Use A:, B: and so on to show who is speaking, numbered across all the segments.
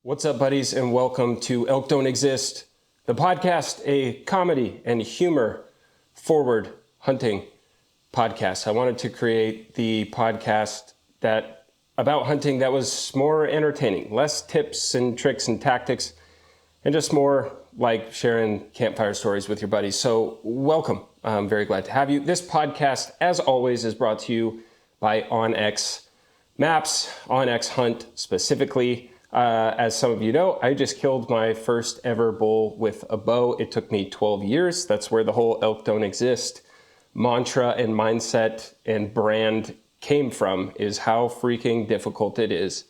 A: What's up, buddies, and welcome to Elk Don't Exist, the podcast, a comedy and humor forward hunting podcast. I wanted to create the podcast about hunting that was more entertaining, less tips and tricks and tactics, and just more like sharing campfire stories with your buddies. So welcome. I'm very glad to have you. This podcast, as always, is brought to you by OnX Maps, OnX Hunt specifically. As some of you know, I just killed my first ever bull with a bow. It took me 12 years. That's where the whole Elk Don't Exist mantra and mindset and brand came from, is how freaking difficult it is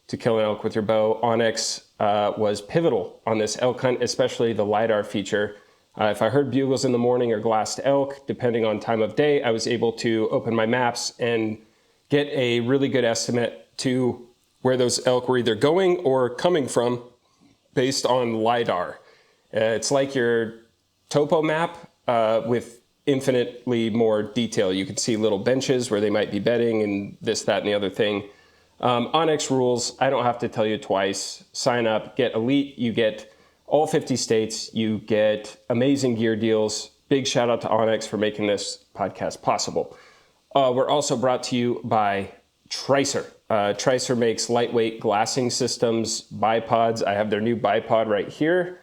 A: to kill an elk with your bow. OnX was pivotal on this elk hunt, especially the LiDAR feature. If I heard bugles in the morning or glassed elk, depending on time of day, I was able to open my maps and get a really good estimate to where those elk were either going or coming from based on LiDAR. It's like your topo map with infinitely more detail. You can see little benches where they might be bedding and this, that, and the other thing. OnX rules, I don't have to tell you twice. Sign up, get Elite, you get all 50 states, you get amazing gear deals. Big shout out to OnX for making this podcast possible. We're also brought to you by Tricer. Tricer makes lightweight glassing systems, bipods. I have their new bipod right here.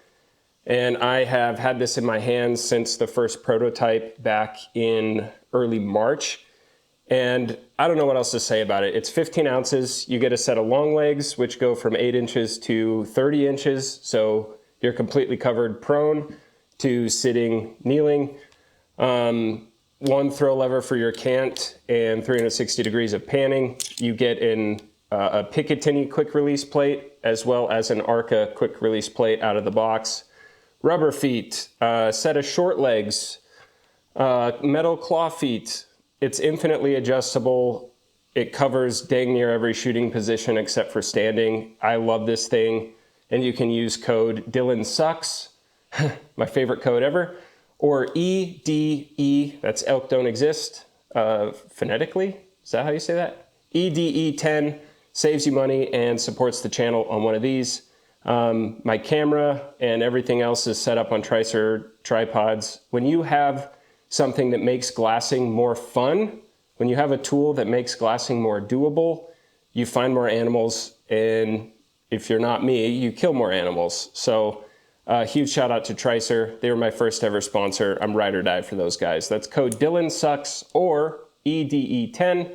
A: And I have had this in my hands since the first prototype back in early March. And I don't know what else to say about it. It's 15 ounces. You get a set of long legs, which go from 8 inches to 30 inches. So you're completely covered prone to sitting, kneeling. One throw lever for your cant and 360 degrees of panning. You get a Picatinny quick release plate as well as an Arca quick release plate out of the box. Rubber feet, set of short legs, metal claw feet. It's infinitely adjustable. It covers dang near every shooting position except for standing. I love this thing. And you can use code dillonsucks, my favorite code ever, or EDE, that's Elk Don't Exist, phonetically. Is that how you say that? EDE10 saves you money and supports the channel on one of these. My camera and everything else is set up on Tricer tripods. When you have something that makes glassing more fun, when you have a tool that makes glassing more doable, you find more animals, and if you're not me, you kill more animals. So huge shout out to Tricer. They were my first ever sponsor. I'm ride or die for those guys. That's code dillonsucks or EDE10,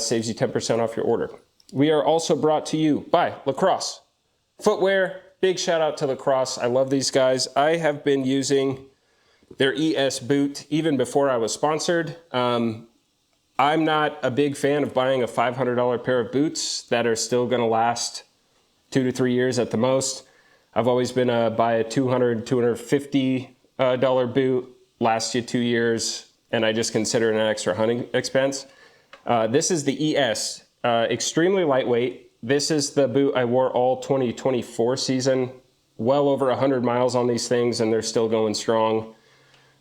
A: saves you 10% off your order. We are also brought to you by Lacrosse Footwear. Big shout out to Lacrosse. I love these guys. I have been using their ES boot even before I was sponsored. I'm not a big fan of buying a $500 pair of boots that are still going to last 2 to 3 years at the most. I've always been buy a $200, $250 boot, lasts you 2 years, and I just consider it an extra hunting expense. This is the ES, extremely lightweight. This is the boot I wore all 2024 season, well over 100 miles on these things, and they're still going strong.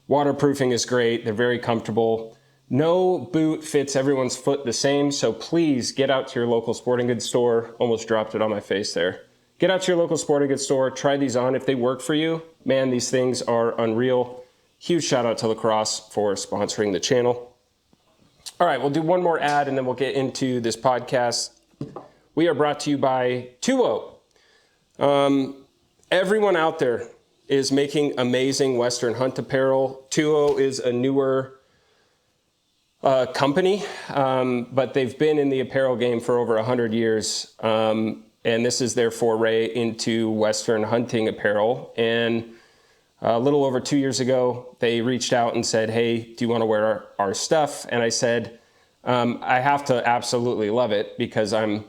A: Waterproofing is great. They're very comfortable. No boot fits everyone's foot the same, so please get out to your local sporting goods store. Almost dropped it on my face there. Get out to your local sporting goods store, try these on. If they work for you, man, these things are unreal. Huge shout out to Lacrosse for sponsoring the channel. All right, we'll do one more ad and then we'll get into this podcast. We are brought to you by 2O. Everyone out there is making amazing Western hunt apparel. 2O is a newer company, but they've been in the apparel game for over 100 years. And this is their foray into Western hunting apparel. And a little over 2 years ago, they reached out and said, hey, do you want to wear our stuff? And I said, I have to absolutely love it because I'm,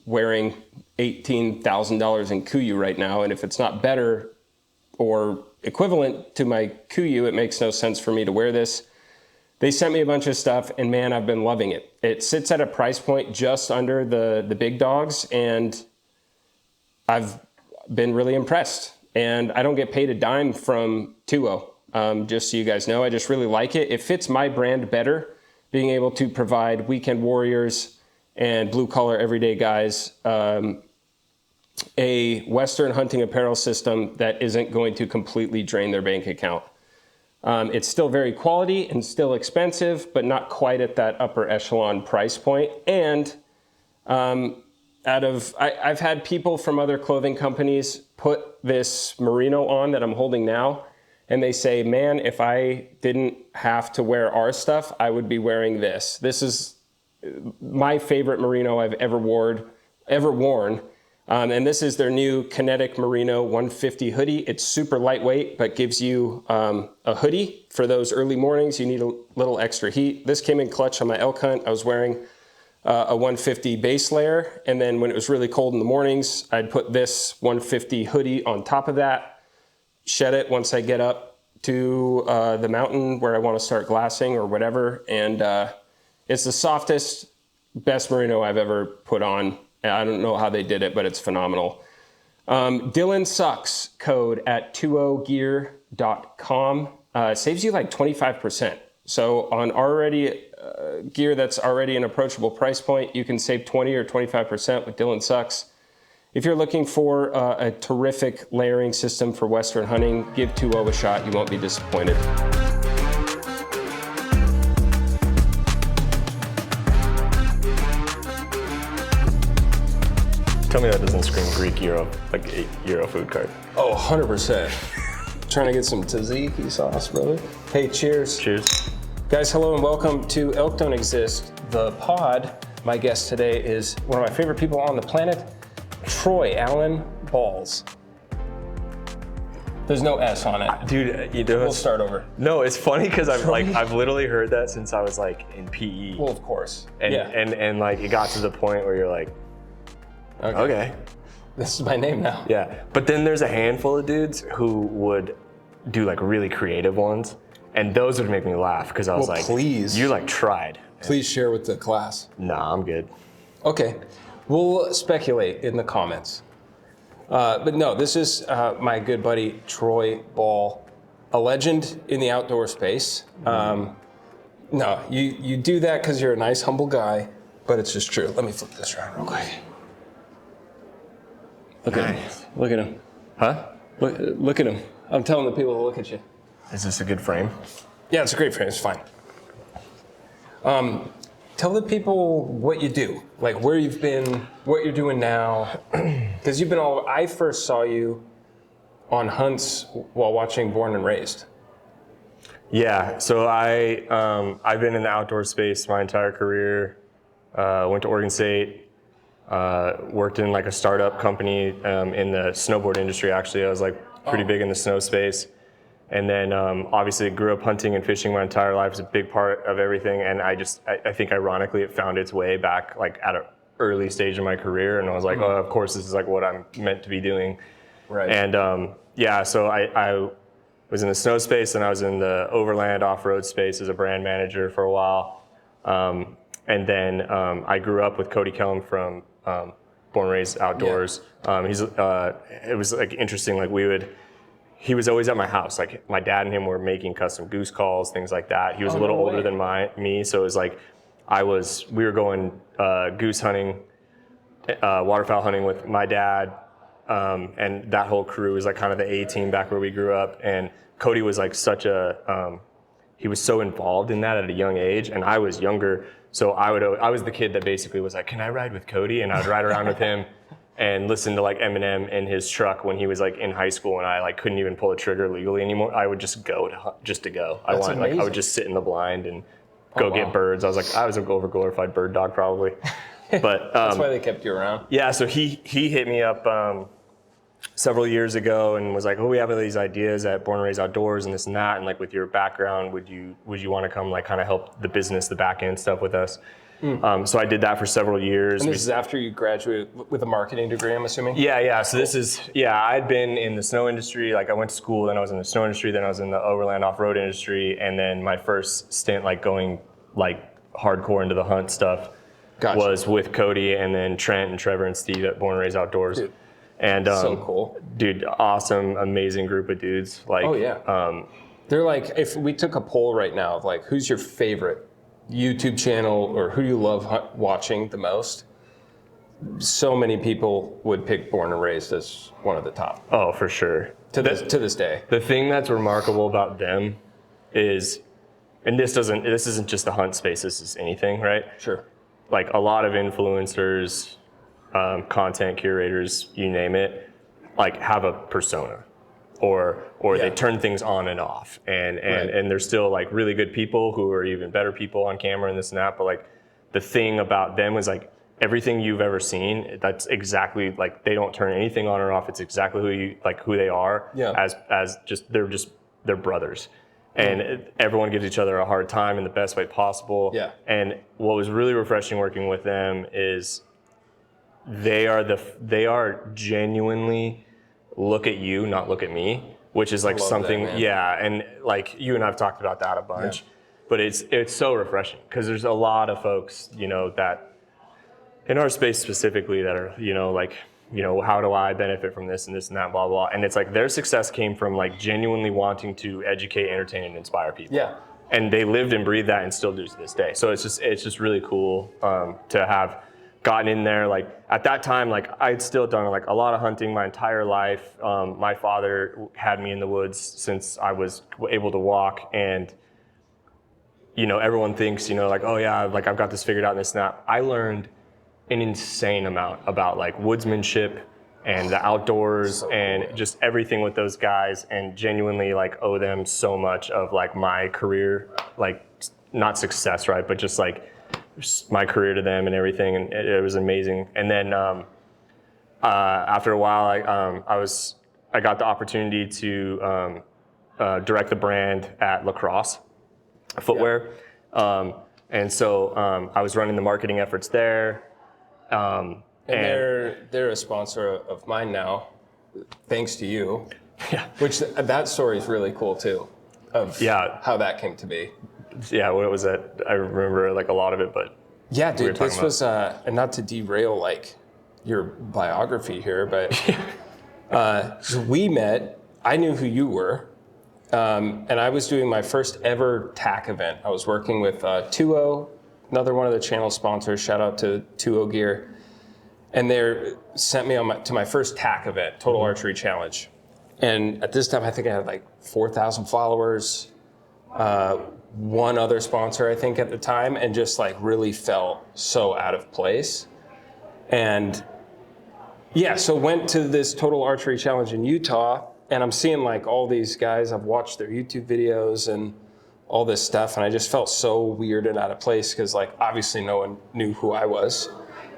A: wearing $18,000 in Kuiu right now. And if it's not better or equivalent to my Kuiu, it makes no sense for me to wear this. They sent me a bunch of stuff, and man, I've been loving it. It sits at a price point just under the big dogs, and I've been really impressed. And I don't get paid a dime from 2O, just so you guys know. I just really like it. It fits my brand better, being able to provide weekend warriors and blue-collar everyday guys a Western hunting apparel system that isn't going to completely drain their bank account. It's still very quality and still expensive, but not quite at that upper echelon price point. And I've had people from other clothing companies put this merino on that I'm holding now, and they say, man, if I didn't have to wear our stuff, I would be wearing this. This is my favorite merino I've ever worn. And this is their new Kinetic Merino 150 hoodie. It's super lightweight, but gives you a hoodie for those early mornings. You need a little extra heat. This came in clutch on my elk hunt. I was wearing a 150 base layer, and then when it was really cold in the mornings, I'd put this 150 hoodie on top of that, shed it once I get up to the mountain where I want to start glassing or whatever, and it's the softest, best merino I've ever put on. I don't know how they did it, but it's phenomenal. Dillon Sucks code at 20gear.com saves you like 25%. So on already gear that's already an approachable price point, you can save 20 or 25% with Dillon Sucks. If you're looking for a terrific layering system for Western hunting, give 20 a shot. You won't be disappointed.
B: Tell me that doesn't scream Greek Euro, like a Euro food cart.
A: Oh, 100%. Trying to get some tzatziki sauce, brother. Hey, cheers.
B: Cheers.
A: Guys, hello and welcome to Elk Don't Exist, the pod. My guest today is one of my favorite people on the planet, Troy Allen Balls. There's no S on it.
B: Dude, you know,
A: We'll start over.
B: No, it's funny because I've literally heard that since I was like in PE.
A: Well, of course.
B: And,
A: yeah.
B: and like it got to the point where you're like, okay.
A: This is my name now.
B: Yeah, but then there's a handful of dudes who would do like really creative ones, and those would make me laugh because I was like,
A: please.
B: You like tried.
A: Please share with the class.
B: Nah, I'm good.
A: Okay, we'll speculate in the comments. But no, this is my good buddy, Troy Ball, a legend in the outdoor space. No, you do that because you're a nice, humble guy, but it's just true. Let me flip this around real quick. Look at him. Look at him.
B: Huh?
A: Look at him. I'm telling the people to look at you.
B: Is this a good frame?
A: Yeah, it's a great frame. It's fine. Tell the people what you do, like where you've been, what you're doing now, because you've been I first saw you on hunts while watching Born and Raised.
B: Yeah, so I've been in the outdoor space my entire career. Went to Oregon State, worked in like a startup company in the snowboard industry. Actually, I was like pretty big in the snow space. And then obviously grew up hunting and fishing my entire life. It's a big part of everything. And I think ironically it found its way back like at an early stage in my career. And I was like, oh, of course this is like what I'm meant to be doing. Right. And yeah, so I was in the snow space and I was in the overland off-road space as a brand manager for a while. And then I grew up with Cody Kellum from Born and Raised Outdoors. Yeah. It was like interesting, like he was always at my house. Like my dad and him were making custom goose calls, things like that. He was a little older than me, so it was like we were going goose hunting, waterfowl hunting with my dad, and that whole crew was like kind of the A team back where we grew up. And Cody was like he was so involved in that at a young age, and I was younger, so I was the kid that basically was like, can I ride with Cody? And I would ride around with him. And listen to like Eminem in his truck when he was like in high school and I like couldn't even pull a trigger legally anymore. I would just go to go. I would just sit in the blind and go get birds. I was an overglorified bird dog probably. But
A: that's why they kept you around. Yeah,
B: so he hit me up several years ago and was like, oh, we have all these ideas at Born and Raised Outdoors and this and that, and like with your background, would you want to come like kind of help the business, the back end stuff with us? So I did that for several years.
A: And this is after you graduated with a marketing degree, I'm assuming?
B: Yeah. So I'd been in the snow industry. Like I went to school, then I was in the snow industry, then I was in the overland off-road industry. And then my first stint like going like hardcore into the hunt stuff was with Cody and then Trent and Trevor and Steve at Born and Raised Outdoors.
A: Dude,
B: and
A: so cool.
B: Dude, awesome, amazing group of dudes. Like,
A: oh yeah. They're like, if we took a poll right now of like, who's your favorite YouTube channel or who do you love watching the most? so many people would pick Born and Raised as one of the top.
B: Oh, for sure.
A: To this day.
B: The thing that's remarkable about them is, and this isn't just the hunt space, this is anything, right?
A: Sure.
B: Like a lot of influencers, content curators, you name it, like have a persona, or they turn things on and off, and they're still like really good people who are even better people on camera and this and that. But like the thing about them is like everything you've ever seen, that's exactly like they don't turn anything on or off. It's exactly who they are. Yeah. As they're brothers. And everyone gives each other a hard time in the best way possible. Yeah. And what was really refreshing working with them is they are genuinely look at you, not look at me, which is like something. That, and like you and I've talked about that a bunch, but it's so refreshing because there's a lot of folks, that in our space specifically that are, how do I benefit from this and this and that, blah, blah. And it's like their success came from like genuinely wanting to educate, entertain, and inspire people. Yeah. And they lived and breathed that and still do to this day. So it's just really cool to have gotten in there. Like at that time, like I'd still done like a lot of hunting my entire life. My father had me in the woods since I was able to walk. And, everyone thinks, like, oh yeah, like I've got this figured out and this and that. I learned an insane amount about like woodsmanship and the outdoors and just everything with those guys, and genuinely like owe them so much of like my career, like not success, right, but just like my career to them and everything, and it was amazing. And then after a while, I got the opportunity to direct the brand at Lacrosse Footwear, and so I was running the marketing efforts there. And
A: they're a sponsor of mine now, thanks to you. Yeah. Which that story is really cool too, of how that came to be.
B: Yeah, what was it? I remember like a lot of it, but
A: yeah, dude, this was and not to derail like your biography here, but so we met. I knew who you were, and I was doing my first ever TAC event. I was working with 2O. Another one of the channel sponsors, shout out to 2O Gear. And they sent me to my first TAC event, Total Archery Challenge. And at this time, I think I had like 4,000 followers, one other sponsor, I think at the time, and just like really felt so out of place. And so went to this Total Archery Challenge in Utah, and I'm seeing like all these guys, I've watched their YouTube videos and all this stuff, and I just felt so weird and out of place because like obviously no one knew who I was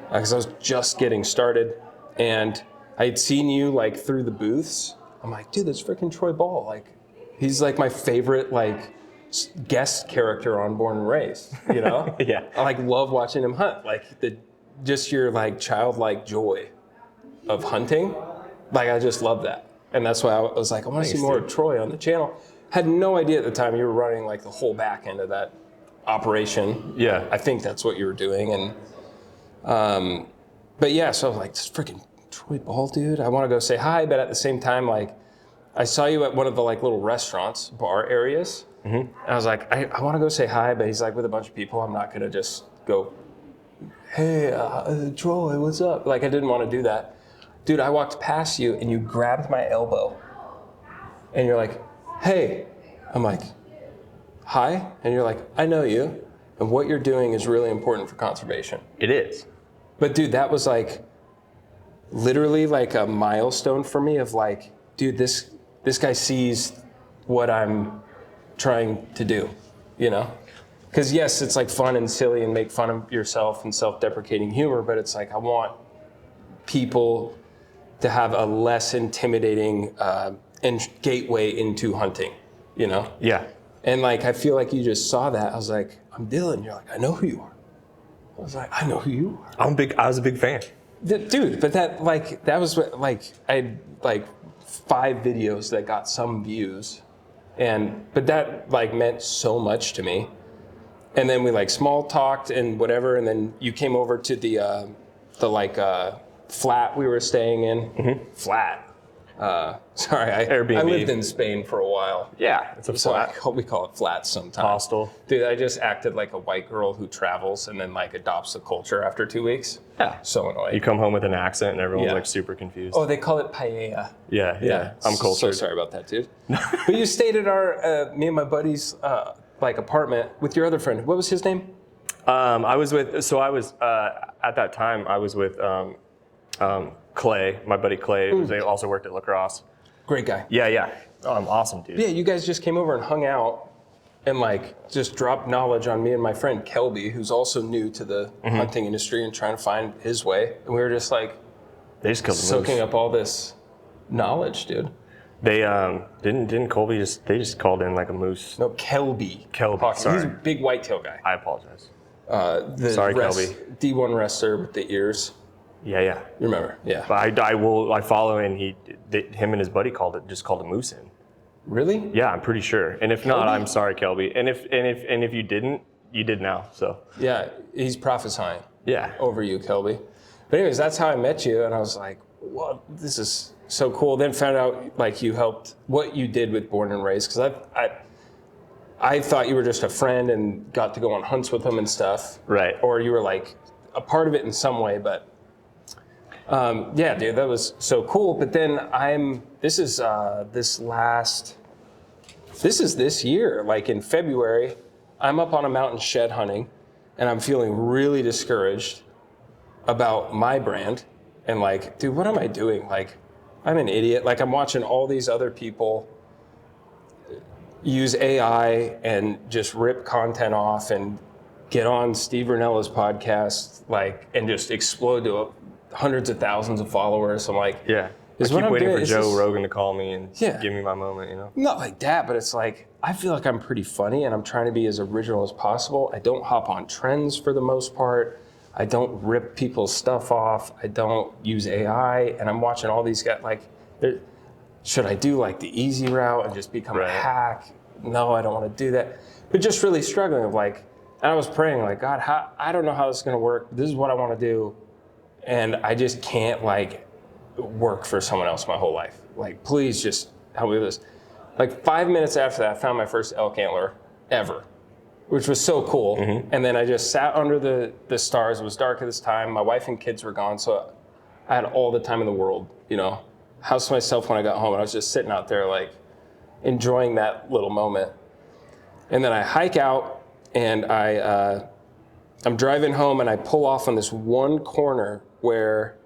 A: because I was just getting started, and I had seen you like through the booths. I'm like, dude, that's freaking Troy Ball. Like, he's like my favorite like guest character on Born and Raised. Yeah. I like love watching him hunt. Like just your like childlike joy of hunting. Like I just love that, and that's why I was like, I want to see more of Troy on the channel. Had no idea at the time you were running like the whole back end of that operation. Yeah. I think that's what you were doing. And, but yeah, so I was like, this freaking Troy Ball, dude. I want to go say hi. But at the same time, like I saw you at one of the like little restaurants, bar areas. Mm-hmm. And I was like, I want to go say hi, but he's like with a bunch of people. I'm not going to just go, hey, Troy, what's up? Like I didn't want to do that. Dude, I walked past you and you grabbed my elbow and you're like, hey. I'm like, hi? And you're like, I know you. And what you're doing is really important for conservation.
B: It is.
A: But dude, that was like literally like a milestone for me of like, dude, this guy sees what I'm trying to do, Because yes, it's like fun and silly and make fun of yourself and self-deprecating humor, but it's like I want people to have a less intimidating gateway into hunting, Yeah. And like I feel like you just saw that. I was like, I'm Dillon. You're like, I know who you are. I was like, I know who you are.
B: I was a big fan.
A: Dude, but that was what, like I had like 5 videos that got some views, but that like meant so much to me. And then we like small talked and whatever, and then you came over to the flat we were staying in. Mm-hmm. Flat. Sorry, I
B: Airbnb.
A: lived in Spain for a while.
B: Yeah, it's a
A: So
B: flat
A: we call it flats sometimes.
B: hostel.
A: Dude, I just acted like a white girl who travels and then like adopts the culture after 2 weeks.
B: Yeah.
A: So annoying.
B: You come home with an accent and everyone's
A: Yeah.
B: like super confused.
A: Oh, they call it paella.
B: Yeah. I'm
A: So
B: cultured.
A: sorry about that, dude. But you stayed at our, me and my buddy's like apartment with your other friend. What was his name?
B: I was at that time, I was with Clay, my buddy Clay, who also worked at Lacrosse.
A: Great guy.
B: Yeah. Awesome, dude.
A: Yeah, you guys just came over and hung out and like just dropped knowledge on me and my friend Kelby, who's also new to the hunting industry and trying to find his way. And we were just like
B: They just killed the
A: soaking
B: moose.
A: up all this knowledge, dude.
B: They didn't Colby they just called in like a moose.
A: No, Kelby.
B: Kelby, sorry.
A: He's a big whitetail guy.
B: I apologize.
A: Sorry,
B: Kelby.
A: D1 wrestler with the ears.
B: Yeah.
A: You remember? Yeah.
B: But I follow and him and his buddy called a moose in.
A: Really?
B: Yeah, I'm pretty sure. And if not,
A: Kelby?
B: I'm sorry, Kelby. And if you didn't, you did now. So
A: Yeah, he's prophesying
B: yeah.
A: over you, Kelby. But anyways, that's how I met you, and I was like, "Well, this is so cool." Then found out like you helped what you did with Born and Raised, because I thought you were just a friend and got to go on hunts with him and stuff.
B: Right.
A: Or you were like a part of it in some way, but yeah, dude, that was so cool. But then this is this year, like in February, I'm up on a mountain shed hunting, and I'm feeling really discouraged about my brand. And like, dude, what am I doing? Like, I'm an idiot. Like, I'm watching all these other people use AI and just rip content off and get on Steve Rinella's podcast, like, and just explode to hundreds of thousands of followers. I'm like,
B: Yeah.
A: Is
B: I
A: what
B: keep
A: I'm
B: waiting
A: doing-
B: for
A: is
B: Joe
A: this-
B: Rogan to call me and
A: Yeah.
B: give me my moment, you know?
A: not like that, but it's like, I feel like I'm pretty funny and I'm trying to be as original as possible. I don't hop on trends for the most part. I don't rip people's stuff off. I don't use AI. And I'm watching all these guys, like, should I do like the easy route and just become a
B: Right.
A: hack? No, I don't want to do that. But just really struggling of like, and I was praying like, God, I don't know how this is going to work. This is what I want to do. And I just can't like work for someone else my whole life. Like, please just help me with this. Like 5 minutes after that, I found my first elk antler ever, which was so cool. And then I just sat under the stars. It was dark at this time. My wife and kids were gone, so I had all the time in the world, you know. House to myself when I got home, and I was just sitting out there like enjoying that little moment. And then I hike out, and I'm driving home, and I pull off on this one corner where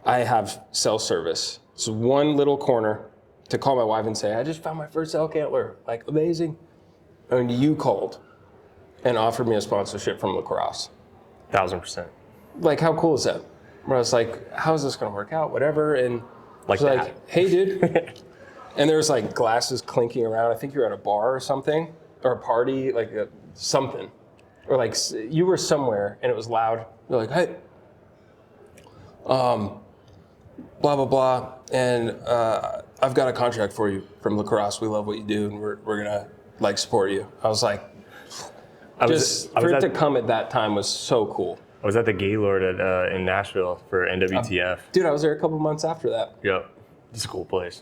A: I have cell service. It's one little corner to call my wife and say, I just found my first elk antler, like amazing. And you called and offered me a sponsorship from Lacrosse.
B: 1000%.
A: Like, how cool is that? Where I was like, how is this gonna work out, whatever? And
B: Like
A: I was
B: that.
A: like, hey, dude. And there was like glasses clinking around. I think you were at a bar or something, or a party, like something. Or like you were somewhere and it was loud. You're like, hey, blah, blah, blah. And I've got a contract for you from Lacrosse. We love what you do and we're gonna like support you. I was like, for it to come at that time was so cool.
B: I was at the Gaylord in Nashville for NWTF.
A: Dude, I was there a couple months after that.
B: Yep. It's a cool place.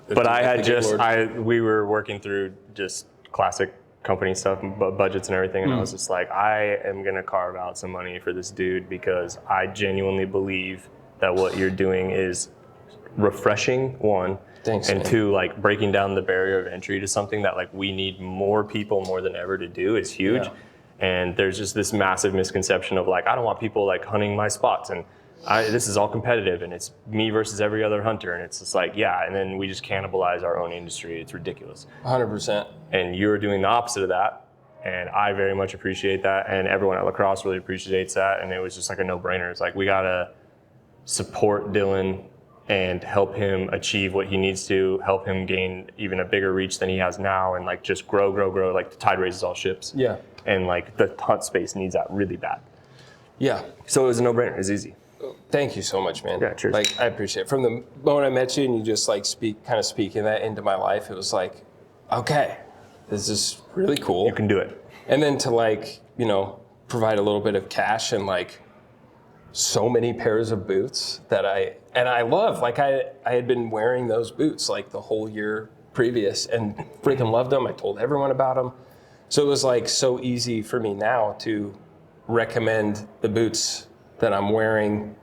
B: But I had we were working through just classic company stuff, budgets and everything, and I was just like, I am gonna carve out some money for this dude because I genuinely believe that what you're doing is refreshing, one,
A: Thanks,
B: and
A: man.
B: two, like breaking down the barrier of entry to something that like we need more people more than ever to do is huge.
A: Yeah.
B: And there's just this massive misconception of like, I don't want people like hunting my spots, and this is all competitive, and it's me versus every other hunter, and it's just like, yeah, and then we just cannibalize our own industry. It's ridiculous.
A: 100%.
B: And you're doing the opposite of that, and I very much appreciate that, and everyone at Lacrosse really appreciates that, and it was just like a no-brainer. It's like, we gotta support Dillon and help him achieve what he needs to, help him gain even a bigger reach than he has now, and like just grow, like the tide raises all ships.
A: Yeah.
B: And like the hunt space needs that really bad.
A: Yeah.
B: So it was a no-brainer, it was easy.
A: Thank you so much, man.
B: Yeah, cheers.
A: Like, I appreciate it. From the moment I met you and you just like speaking that into my life, it was like, okay, this is really cool.
B: You can do it.
A: And then to like, you know, provide a little bit of cash and like so many pairs of boots that I love. Like I had been wearing those boots like the whole year previous and freaking loved them. I told everyone about them. So it was like so easy for me now to recommend the boots that I'm wearing.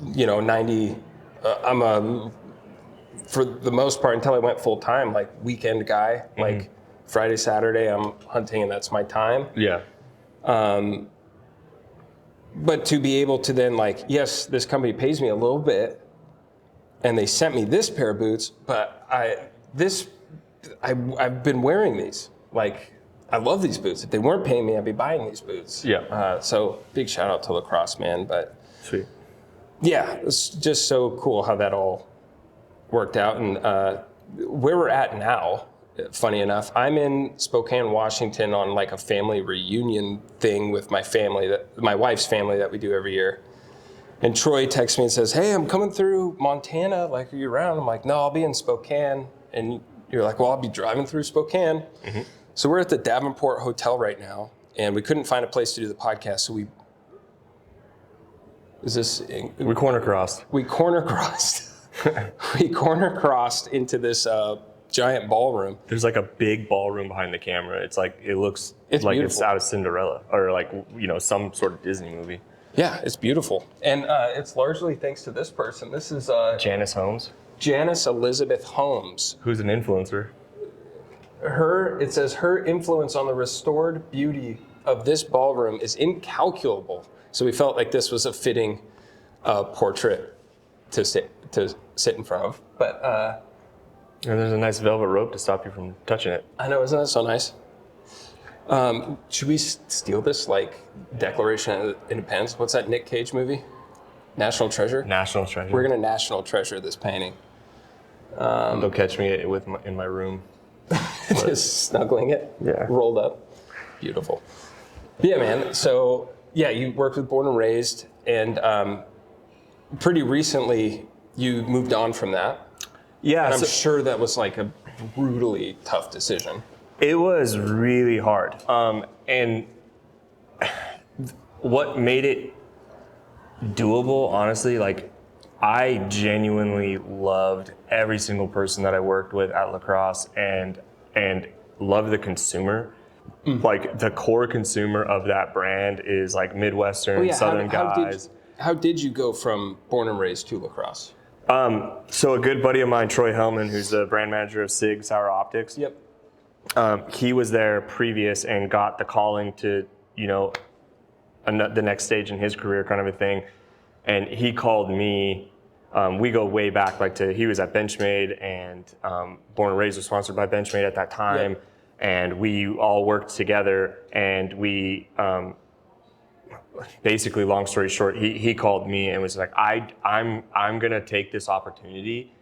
A: 90, for the most part, until I went full time, like weekend guy, like Friday, Saturday, I'm hunting and that's my time.
B: Yeah.
A: But to be able to then like, yes, this company pays me a little bit and they sent me this pair of boots, but I've been wearing these. Like, I love these boots. If they weren't paying me, I'd be buying these boots.
B: Yeah.
A: So big shout out to Lacrosse, man. But
B: Sweet.
A: yeah, it's just so cool how that all worked out. And where we're at now, funny enough, I'm in Spokane, Washington on like a family reunion thing with my wife's family that we do every year. And Troy texts me and says, hey, I'm coming through Montana. Like, are you around? I'm like, no, I'll be in Spokane. And you're like, well, I'll be driving through Spokane. Mm-hmm. So we're at the Davenport Hotel right now, and we couldn't find a place to do the podcast. So we
B: corner crossed.
A: We corner crossed. We corner crossed into this giant ballroom.
B: There's like a big ballroom behind the camera. It's like, it looks like
A: beautiful.
B: It's out of Cinderella or like, some sort of Disney movie.
A: Yeah, it's beautiful. And it's largely thanks to this person. This is
B: Janice Holmes.
A: Janice Elizabeth Holmes.
B: Who's an influencer.
A: It says her influence on the restored beauty of this ballroom is incalculable. So we felt like this was a fitting portrait to sit in front of. But
B: and there's a nice velvet rope to stop you from touching it.
A: I know, isn't that so nice? Should we steal this like Declaration of Independence? What's that Nick Cage movie? National Treasure?
B: National Treasure.
A: We're gonna national treasure this painting.
B: They'll catch me in my room.
A: Just snuggling it,
B: yeah,
A: rolled up. Beautiful. Yeah, man. So yeah, you worked with Born and Raised, and pretty recently you moved on from that.
B: Yeah,
A: and I'm sure that was like a brutally tough decision.
B: It was really hard. And what made it doable, honestly, like I genuinely loved every single person that I worked with at Lacrosse and loved the consumer. Like the core consumer of that brand is like Midwestern, Southern guys.
A: How did you go from Born and Raised to Lacrosse?
B: So a good buddy of mine, Troy Hellman, who's the brand manager of SIG Sour Optics.
A: Yep.
B: He was there previous and got the calling to, the next stage in his career kind of a thing. And he called me. We go way back, he was at Benchmade, and Born and Raised was sponsored by Benchmade at that time. Yep. And we all worked together, and we basically, long story short, he called me and was like, I'm gonna take this opportunity,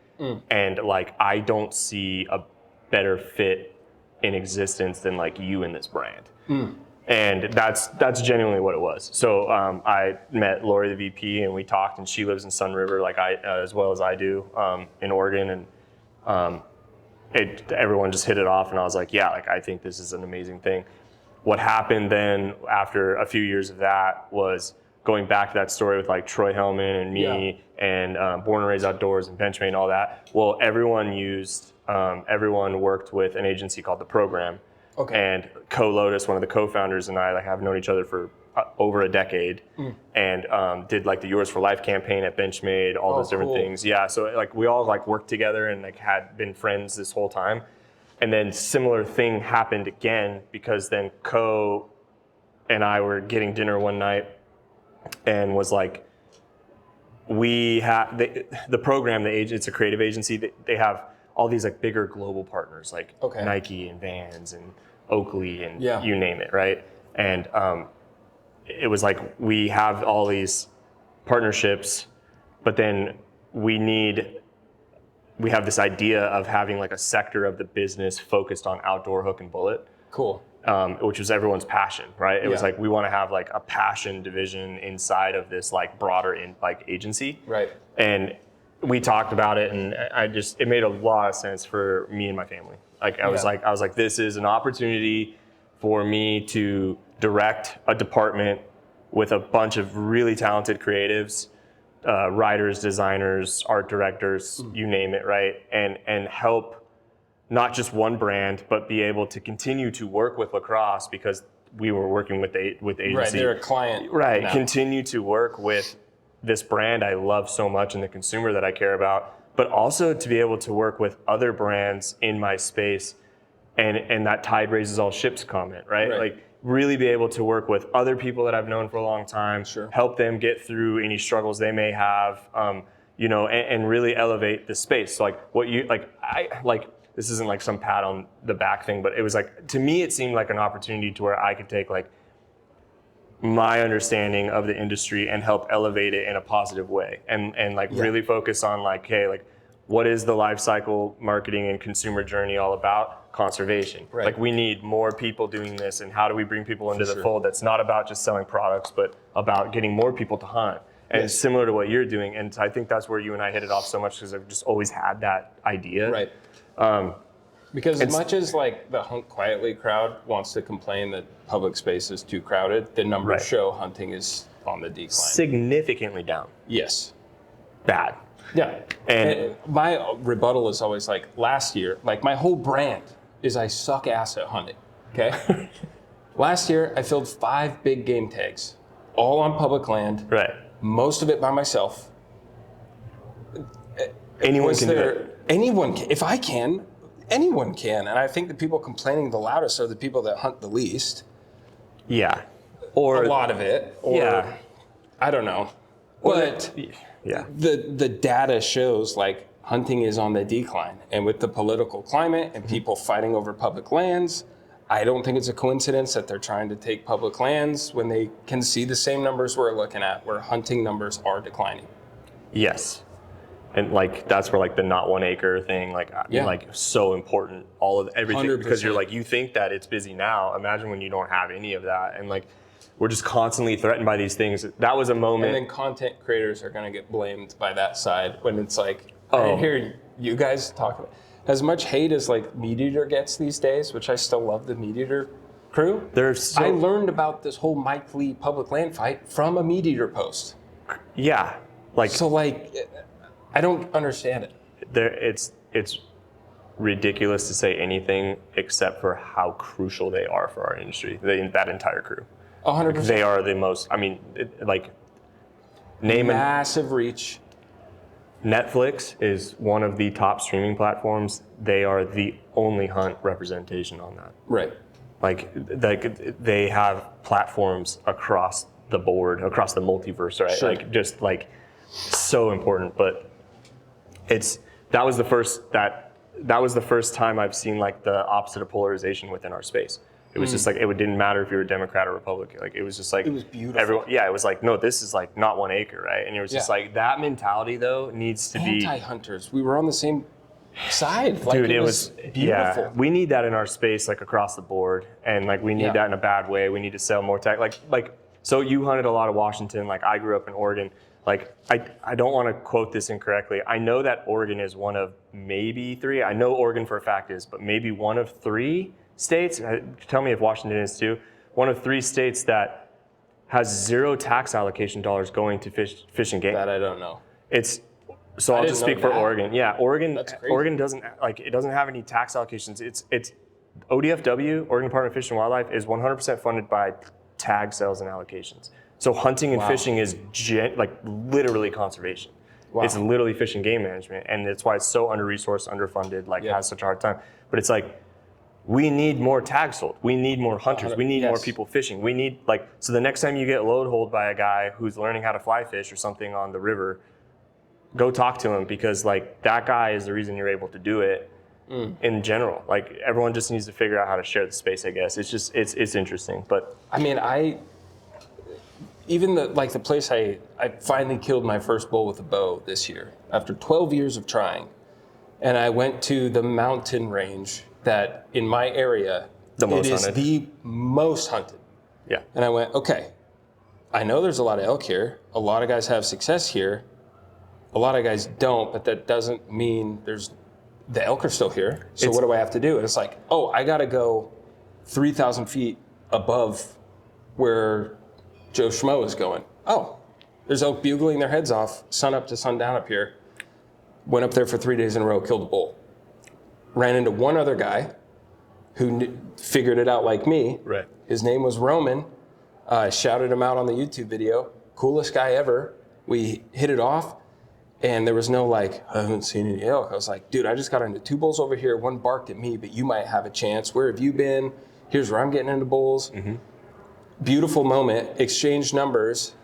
B: and like I don't see a better fit in existence than like you in this brand. And that's genuinely what it was. So I met Lori, the VP, and we talked, and she lives in Sun River, like as well as I do, in Oregon, and everyone just hit it off, and I was like, yeah, like I think this is an amazing thing. What happened then after a few years of that was going back to that story with like Troy Hellman and me, and Born and Raised Outdoors and Benchmade and all that. Well, everyone worked with an agency called The Program. Okay. And Lotus, one of the co-founders, and I have known each other for over a decade, and did like the Yours for Life campaign at Benchmade, all those different things. Yeah, so like we all like worked together and like had been friends this whole time. And then similar thing happened again, because then Co and I were getting dinner one night and was like, we have the Program, it's a creative agency. They have all these like bigger global partners like Nike and Vans and Oakley and you name it, right? And it was like, we have all these partnerships, but then we have this idea of having like a sector of the business focused on outdoor hook and bullet. Cool. Which was everyone's passion, right? It was like, we want to have like a passion division inside of this like broader agency. Right. And we talked about it, and it made a lot of sense for me and my family. Like I was like, this is an opportunity for me to direct a department with a bunch of really talented creatives, writers, designers, art directors, you name it, right? And help not just one brand, but be able to continue to work with Lacrosse because we were working with the agency.
A: Right, they're a client.
B: Right,
A: now.
B: continue to work with this brand I love so much and the consumer that I care about, but also to be able to work with other brands in my space and that tide raises all ships comment, right? Like really be able to work with other people that I've known for a long time, help them get through any struggles they may have, you know, and really elevate the space. So like what you, this isn't like some pat on the back thing, but it was like, to me, it seemed like an opportunity to where I could take like my understanding of the industry and help elevate it in a positive way and like really focus on like, hey, like what is the life cycle marketing and consumer journey all about? Conservation. Like we need more people doing this, and how do we bring people into the fold that's not about just selling products, but about getting more people to hunt. And it's similar to what you're doing. And I think that's where you and I hit it off so much because I've just always had that idea.
A: Right. Because as much as like the hunt quietly crowd wants to complain that public space is too crowded, the numbers show hunting is on the decline.
B: Significantly down.
A: Yes.
B: Bad.
A: Yeah. And my rebuttal is always like last year, like my whole brand is I suck ass at hunting. Okay. Last year I filled 5 big game tags, all on public land.
B: Right.
A: Most of it by myself.
B: Anyone can do it.
A: Anyone can. If I can, anyone can. And I think the people complaining the loudest are the people that hunt the least.
B: Yeah. Or
A: a lot of it. Or I don't know. But the data shows like hunting is on the decline. And with the political climate and people fighting over public lands, I don't think it's a coincidence that they're trying to take public lands when they can see the same numbers we're looking at, where hunting numbers are declining.
B: Yes. And like that's where like the not 1 acre thing, like like so important. All of everything 100%. Because you're like you think that it's busy now. Imagine when you don't have any of that, and like we're just constantly threatened by these things. That was a moment.
A: And then content creators are going to get blamed by that side when it's like, I hear you guys talk about as much hate as like Meat Eater gets these days, which I still love the Meat Eater crew. I learned about this whole Mike Lee public land fight from a Meat Eater post.
B: Yeah, like
A: so like. I don't understand it.
B: It's ridiculous to say anything except for how crucial they are for our industry. That entire crew.
A: 100%.
B: They are the most. I mean,
A: massive reach.
B: Netflix is one of the top streaming platforms. They are the only hunt representation on that.
A: Right.
B: Like they have platforms across the board, across the multiverse, right?
A: Sure.
B: Like just like so important, but. That was the first time I've seen like the opposite of polarization within our space. It was just like it didn't matter if you were Democrat or Republican. Like it was just like
A: it was beautiful.
B: Everyone, it was like no, this is like not 1 acre, right? And it was just like that mentality though needs to be
A: anti-hunters. We were on the same side. Like,
B: dude, it was
A: beautiful.
B: Yeah, we need that in our space, like across the board, and like we need that in a bad way. We need to sell more tech. Like so you hunted a lot of Washington. Like I grew up in Oregon. Like, I don't want to quote this incorrectly. I know that Oregon is one of maybe 3. I know Oregon for a fact is, but maybe one of 3 states. Tell me if Washington is too. One of 3 states that has 0 tax allocation dollars going to fish and game.
A: That I don't know.
B: So I'll just speak for Oregon. Yeah, Oregon doesn't it doesn't have any tax allocations. It's ODFW, Oregon Department of Fish and Wildlife, is 100% funded by tag sales and allocations. So hunting and fishing is literally conservation. Wow. It's literally fish and game management, and that's why it's so under-resourced, underfunded, has such a hard time. But it's like, we need more tags sold. We need more hunters. We need more people fishing. We need so the next time you get load holed by a guy who's learning how to fly fish or something on the river, go talk to him, because that guy is the reason you're able to do it in general. Like everyone just needs to figure out how to share the space, I guess. It's just, it's interesting. But
A: I mean, even the place I finally killed my first bull with a bow this year after 12 years of trying. And I went to the mountain range that in my area, is the most hunted.
B: Yeah.
A: And I went, okay, I know there's a lot of elk here. A lot of guys have success here. A lot of guys don't, but that doesn't mean the elk are still here. So what do I have to do? And it's like, I got to go 3,000 feet above where Joe Schmo is going, oh, there's elk bugling their heads off, sun up to sundown up here. Went up there for 3 days in a row, killed a bull. Ran into one other guy who figured it out like me.
B: Right.
A: His name was Roman. Shouted him out on the YouTube video. Coolest guy ever. We hit it off, and there was no like, I haven't seen any elk. I was like, dude, I just got into 2 bulls over here. One barked at me, but you might have a chance. Where have you been? Here's where I'm getting into bulls. Mm-hmm. Beautiful moment. Exchanged numbers.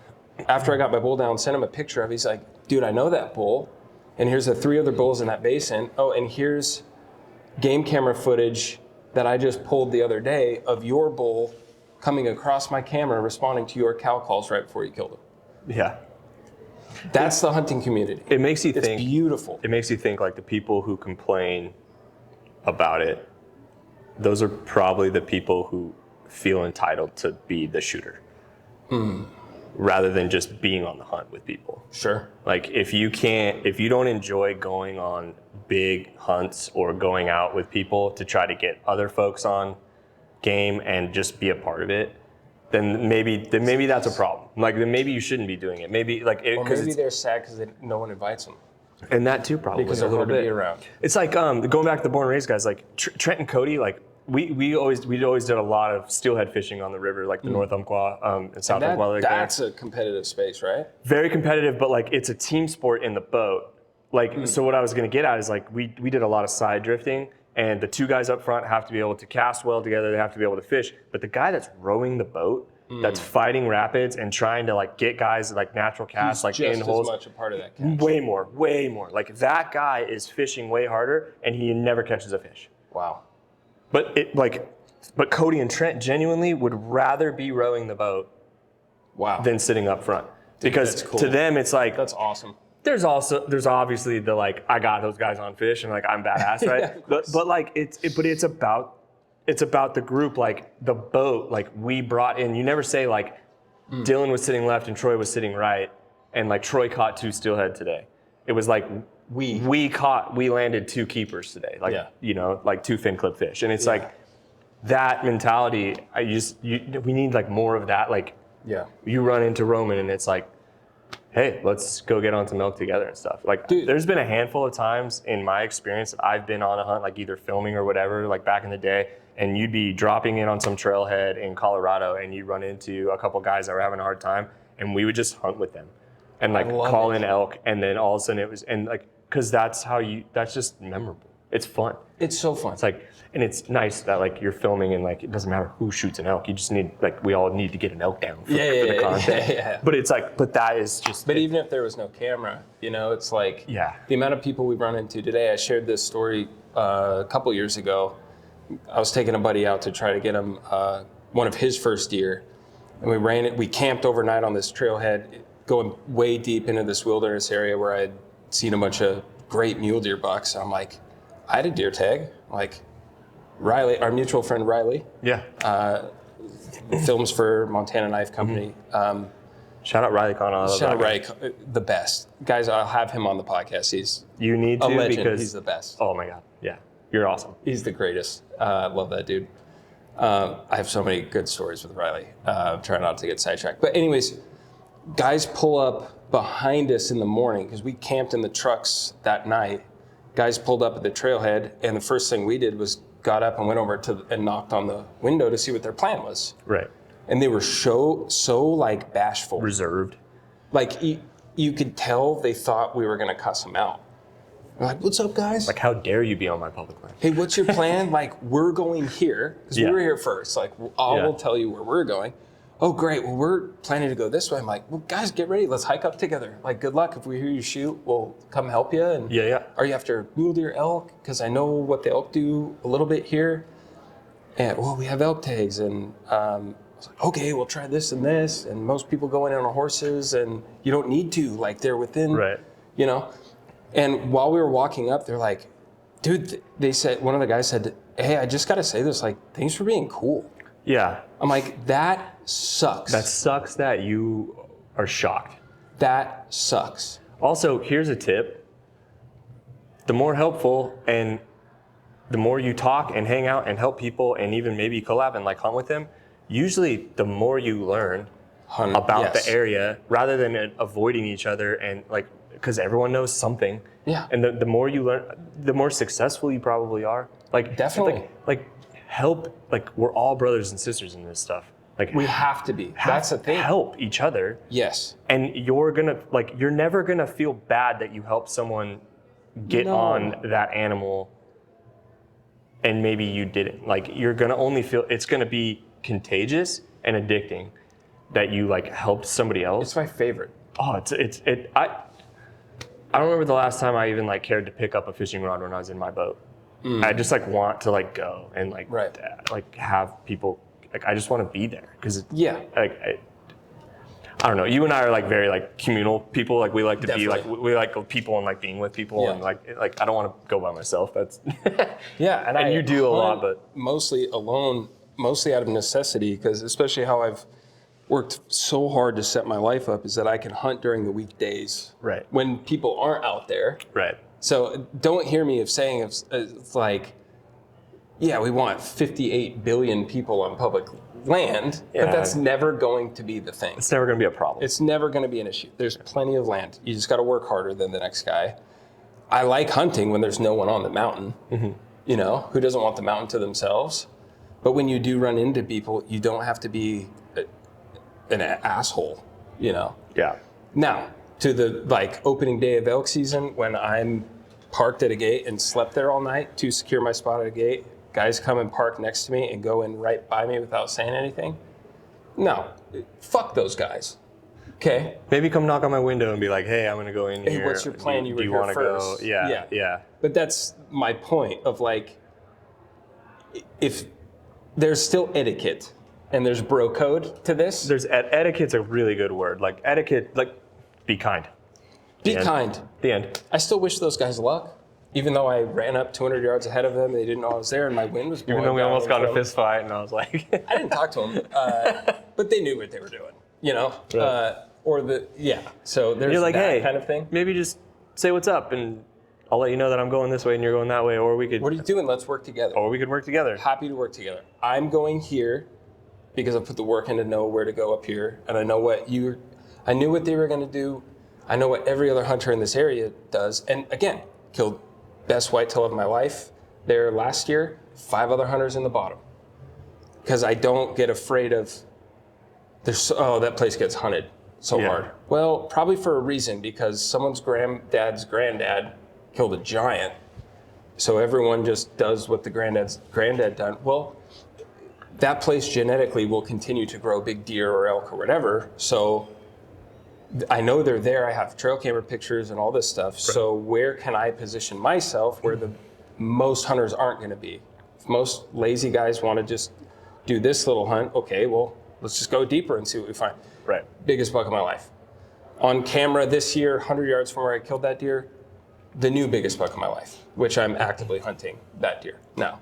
A: After I got my bull down, sent him a picture of it. He's like, dude, I know that bull. And here's the 3 other bulls in that basin. Oh, and here's game camera footage that I just pulled the other day of your bull coming across my camera, responding to your cow calls right before you killed him.
B: Yeah.
A: That's the hunting community.
B: It makes you think.
A: It's beautiful.
B: It makes you think like the people who complain about it, those are probably the people who feel entitled to be the shooter. Rather than just being on the hunt with people.
A: Sure.
B: Like if you don't enjoy going on big hunts or going out with people to try to get other folks on game and just be a part of it, then maybe that's a problem. Like then maybe you shouldn't be doing it. Maybe like
A: or maybe they're sad because no one invites them.
B: And that too probably
A: Because
B: a
A: they're
B: little
A: hard
B: bit.
A: to be around.
B: It's like going back to the born and raised guys, like Trent and Cody, like we always did a lot of steelhead fishing on the river, like the North Umpqua and South Umpqua. Like
A: that's a competitive space, right?
B: Very competitive, but like it's a team sport in the boat. Like so, what I was going to get at is like we did a lot of side drifting, and the 2 guys up front have to be able to cast well together. They have to be able to fish, but the guy that's rowing the boat, that's fighting rapids and trying to like get guys like natural casts, like
A: just
B: in holes.
A: as much a part of that catch.
B: Way more. Like that guy is fishing way harder, and he never catches a fish.
A: Wow.
B: But Cody and Trent genuinely would rather be rowing the boat than sitting up front. Because
A: cool.
B: to them, it's like,
A: That's awesome.
B: there's obviously the like, I got those guys on fish and like, I'm badass, right?
A: Yeah,
B: but like, it's about the group, like the boat, like we brought in, you never say like, Dillon was sitting left and Troy was sitting right. And like Troy caught 2 steelhead today. It was like, we landed 2 keepers today. Like, like 2 fin clip fish. And it's like that mentality, we need like more of that. Like you run into Roman and it's like, hey, let's go get on some elk together and stuff. Like there's been a handful of times in my experience that I've been on a hunt, like either filming or whatever, like back in the day, and you'd be dropping in on some trailhead in Colorado and you run into a couple guys that were having a hard time and we would just hunt with them and like call in elk, and then all of a sudden it was, and like, cause that's just memorable. It's fun.
A: It's so fun.
B: It's like, and it's nice that like you're filming and like, it doesn't matter who shoots an elk. You just need, like, we all need to get an elk down for the content.
A: Yeah.
B: But it's like, but that is just.
A: But even if there was no camera, it's like the amount of people we've run into today. I shared this story a couple years ago. I was taking a buddy out to try to get him one of his first deer. And we camped overnight on this trailhead, going way deep into this wilderness area where I'd seen a bunch of great mule deer bucks. I'm like, I had a deer tag. Like Riley, our mutual friend Riley.
B: Yeah.
A: Films for Montana Knife Company.
B: Shout out Riley Connell.
A: Shout out Riley, the best. Guys, I'll have him on the podcast.
B: You need to,
A: a legend.
B: because
A: he's the best.
B: Oh my God. Yeah. You're awesome.
A: He's the greatest. I love that dude. I have so many good stories with Riley. I'm trying not to get sidetracked. But anyways, guys pull up behind us in the morning because we camped in the trucks that night. Guys pulled up at the trailhead, and the first thing we did was got up and went over and knocked on the window to see what their plan was.
B: Right.
A: And they were so like bashful.
B: Reserved.
A: Like you could tell they thought we were going to cuss them out. We're like, what's up, guys?
B: Like, how dare you be on my public land?
A: Hey, what's your plan? Like, we're going here because we were here first. Like, I will tell you where we're going. Oh, great. Well, we're planning to go this way. I'm like, well, guys, get ready. Let's hike up together. Like, good luck. If we hear you shoot, we'll come help you. And are you after mule deer, elk? Because I know what the elk do a little bit here. And, well, we have elk tags. And I was like, okay, we'll try this and this. And most people go in on horses, and you don't need to. Like, they're within, And while we were walking up, they're like, dude, they said, one of the guys said, hey, I just got to say this, like, thanks for being cool.
B: Yeah.
A: I'm like, that sucks.
B: That sucks that you are shocked.
A: That sucks.
B: Also, here's a tip. The more helpful and the more you talk and hang out and help people and even maybe collab and like hunt with them, usually the more you learn about
A: Yes.
B: the area rather than avoiding each other, and like, because everyone knows something.
A: Yeah.
B: And the more you learn, the more successful you probably are. Like,
A: Definitely.
B: Like help, like we're all brothers and sisters in this stuff. Like
A: We have to be. That's the thing.
B: Help each other.
A: Yes.
B: And you're never gonna feel bad that you helped someone get on that animal and maybe you didn't. Like, you're gonna only feel, it's gonna be contagious and addicting that you like helped somebody else.
A: It's my favorite.
B: Oh, I don't remember the last time I even like cared to pick up a fishing rod when I was in my boat. I just like want to like go and like like have people, like I just want to be there because like I don't know. You and I are like very like communal people. Like we like to be like we like people and like being with people and like I don't want to go by myself. That's and you do a lot, but
A: mostly alone, mostly out of necessity, because especially how I've worked so hard to set my life up is that I can hunt during the weekdays,
B: right,
A: when people aren't out there,
B: right.
A: So don't hear me saying it's like, yeah, we want 58 billion people on public land, but that's never going to be the thing.
B: It's never going to be a problem.
A: It's never going to be an issue. There's plenty of land. You just got to work harder than the next guy. I like hunting when there's no one on the mountain, you know, who doesn't want the mountain to themselves. But when you do run into people, you don't have to be an asshole, you know?
B: Yeah.
A: Now, to the like opening day of elk season, when I'm parked at a gate and slept there all night to secure my spot at a gate, guys come and park next to me and go in right by me without saying anything. No, fuck those guys. Okay.
B: Maybe come knock on my window and be like, "Hey, I'm gonna go in here.
A: Hey, what's your plan?
B: Do
A: you were
B: you
A: here
B: want to
A: first."
B: go? Yeah.
A: But that's my point of like, if there's still etiquette and there's bro code to this.
B: There's etiquette's a really good word. Like etiquette, like be kind.
A: Be kind.
B: The end.
A: I still wish those guys luck, even though I ran up 200 yards ahead of them. They didn't know I was there, and my wind was blowing.
B: Even though we
A: down
B: almost got in a
A: them.
B: fist fight, and I was like,
A: I didn't talk to them, but they knew what they were doing, you know.
B: Right.
A: So there's
B: you're like,
A: that
B: hey,
A: kind of thing.
B: Maybe just say what's up, and I'll let you know that I'm going this way and you're going that way, or we could.
A: What are you doing? Let's work together.
B: Or we could work together.
A: Happy to work together. I'm going here because I put the work in to know where to go up here, and I know I knew what they were going to do. I know what every other hunter in this area does. And again, killed best whitetail of my life there last year, 5 other hunters in the bottom. Because I don't get afraid of, that place gets hunted so hard. Well, probably for a reason, because someone's granddad's granddad killed a giant. So everyone just does what the granddad's granddad done. Well, that place genetically will continue to grow big deer or elk or whatever. So I know they're there. I have trail camera pictures and all this stuff. Right. So where can I position myself where the most hunters aren't going to be? If most lazy guys want to just do this little hunt, okay, well, let's just go deeper and see what we find.
B: Right.
A: Biggest buck of my life. On camera this year, 100 yards from where I killed that deer, the new biggest buck of my life, which I'm actively hunting that deer now.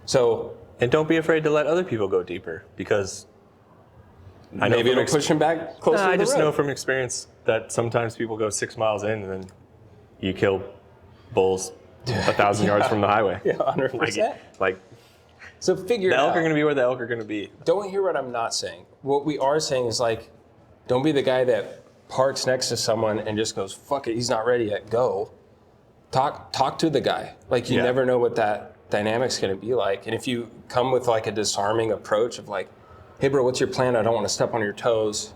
A: So.
B: And don't be afraid to let other people go deeper, because
A: maybe it'll push him back closer to the
B: I just
A: road.
B: know from experience that sometimes people go 6 miles in and then you kill bulls 1,000 yards from the highway.
A: Yeah, 100%. So figure
B: the
A: it out.
B: elk are going to be where the elk are going to be.
A: Don't hear what I'm not saying. What we are saying is like, don't be the guy that parks next to someone and just goes, fuck it, he's not ready yet, go. Talk to the guy. Like, you never know what that dynamic's going to be like. And if you come with like a disarming approach of like, hey bro, what's your plan? I don't want to step on your toes.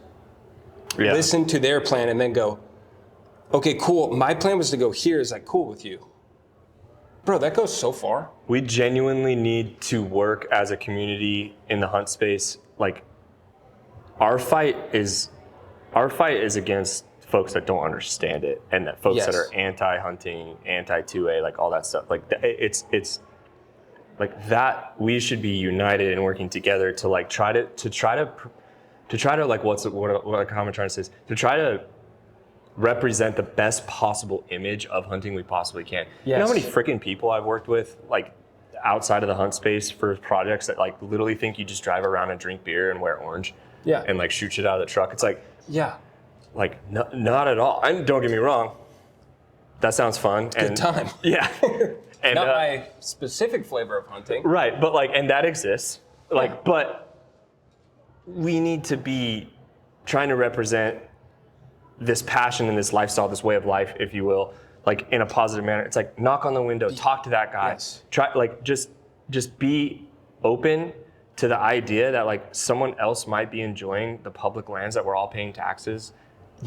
A: Yeah. Listen to their plan and then go, okay, cool. My plan was to go here. Is that cool with you? Bro, that goes so far.
B: We genuinely need to work as a community in the hunt space. Like, our fight is against folks that don't understand it, and that folks that are anti-hunting, anti-2A, like all that stuff. Like, it's like that. We should be united and working together to like try to like what I'm trying to say is to try to represent the best possible image of hunting we possibly can. Yes. You know how many freaking people I've worked with, like outside of the hunt space for projects that like literally think you just drive around and drink beer and wear orange, and like shoot shit out of the truck. It's like, like not at all. And don't get me wrong, that sounds fun.
A: Good time.
B: Yeah. And,
A: not my specific flavor of hunting.
B: Right, but like, and that exists. Like, but we need to be trying to represent this passion and this lifestyle, this way of life, if you will, like in a positive manner. It's like knock on the window, talk to that guy.
A: Yes.
B: Try like just be open to the idea that like someone else might be enjoying the public lands that we're all paying taxes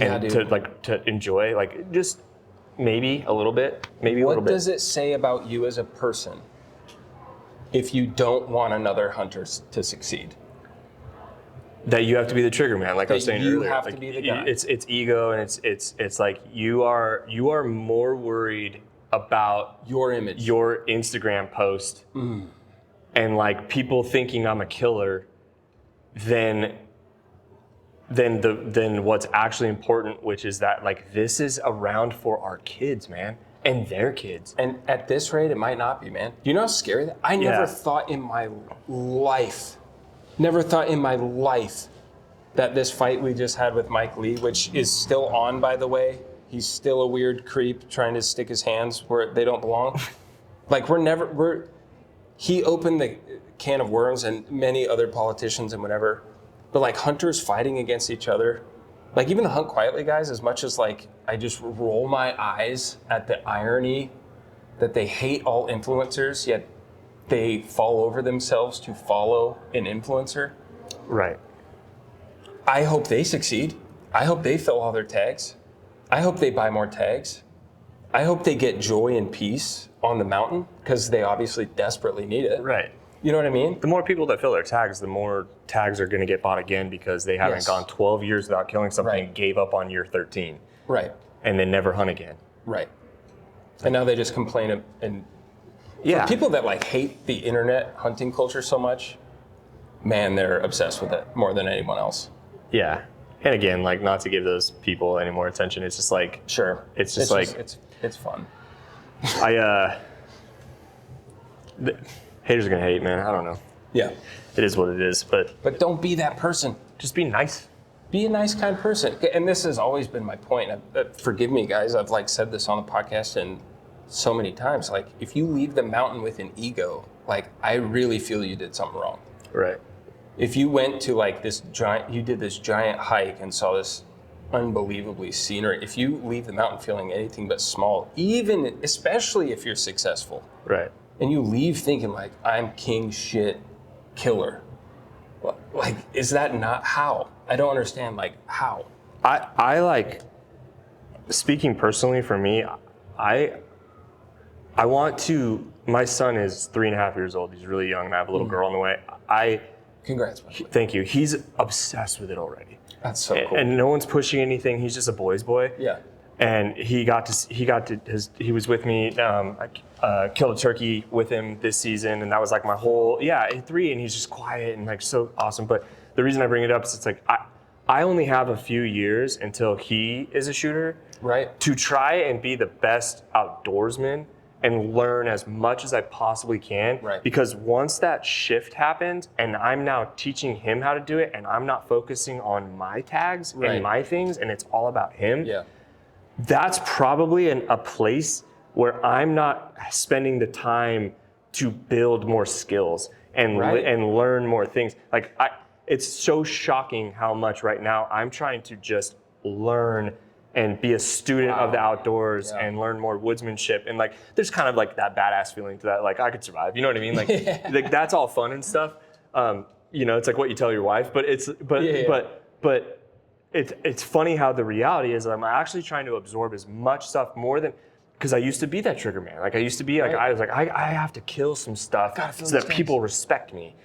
B: and to enjoy, like just maybe a little bit,
A: What does it say about you as a person if you don't want another hunter to succeed?
B: That you have to be the trigger man, like I was saying earlier.
A: You have
B: like,
A: to be the guy.
B: It's ego, and it's like you are more worried about
A: your image,
B: your Instagram post, and like people thinking I'm a killer, than what's actually important, which is that like this is around for our kids, man, and their kids.
A: And at this rate, it might not be, man. You know how scary that? I never thought in my life that this fight we just had with Mike Lee, which is still on, by the way, he's still a weird creep trying to stick his hands where they don't belong. Like he opened the can of worms, and many other politicians and whatever, but like hunters fighting against each other, like even the Hunt Quietly guys, as much as like I just roll my eyes at the irony that they hate all influencers, yet they fall over themselves to follow an influencer.
B: Right.
A: I hope they succeed. I hope they fill all their tags. I hope they buy more tags. I hope they get joy and peace on the mountain, because they obviously desperately need it.
B: Right.
A: You know what I mean?
B: The more people that fill their tags, the more tags are going to get bought again, because they haven't gone 12 years without killing something and gave up on year 13.
A: Right.
B: And then never hunt again.
A: Right. And now they just complain and for people that like hate the internet hunting culture so much, man, they're obsessed with it more than anyone else.
B: Yeah. And again, like not to give those people any more attention. It's just like, it's just
A: it's fun.
B: Haters are gonna hate, man. I don't know.
A: Yeah.
B: It is what it is, but
A: don't be that person.
B: Just be nice.
A: Be a nice, kind person. And this has always been my point. Forgive me, guys. I've like said this on the podcast and so many times. Like, if you leave the mountain with an ego, like I really feel you did something wrong.
B: Right.
A: If you went to like you did this giant hike and saw this unbelievably scenery. If you leave the mountain feeling anything but small, especially if you're successful,
B: right,
A: and you leave thinking like I'm king shit killer, like is that not how? I don't understand like how.
B: I like, speaking personally for me, I want to. My son is 3.5 years old. He's really young, and I have a little girl on the way.
A: Congrats.
B: Thank you. He's obsessed with it already.
A: That's so cool.
B: And no one's pushing anything. He's just a boy's boy.
A: Yeah.
B: And he was with me. I killed a turkey with him this season, and that was like my whole 3. And he's just quiet and like so awesome. But the reason I bring it up is it's like I only have a few years until he is a shooter.
A: Right.
B: To try and be the best outdoorsman and learn as much as I possibly can.
A: Right.
B: Because once that shift happened and I'm now teaching him how to do it and I'm not focusing on my tags and my things and it's all about him, that's probably a place where I'm not spending the time to build more skills and learn more things. Like it's so shocking how much right now I'm trying to just learn and be a student of the outdoors and learn more woodsmanship. And like, there's kind of like that badass feeling to that. Like I could survive, you know what I mean? Like, like that's all fun and stuff. You know, it's like what you tell your wife, but it's funny how the reality is I'm actually trying to absorb as much stuff more than, because I used to be that trigger man. Like I used to be like, I was like, I have to kill some stuff so that people respect me.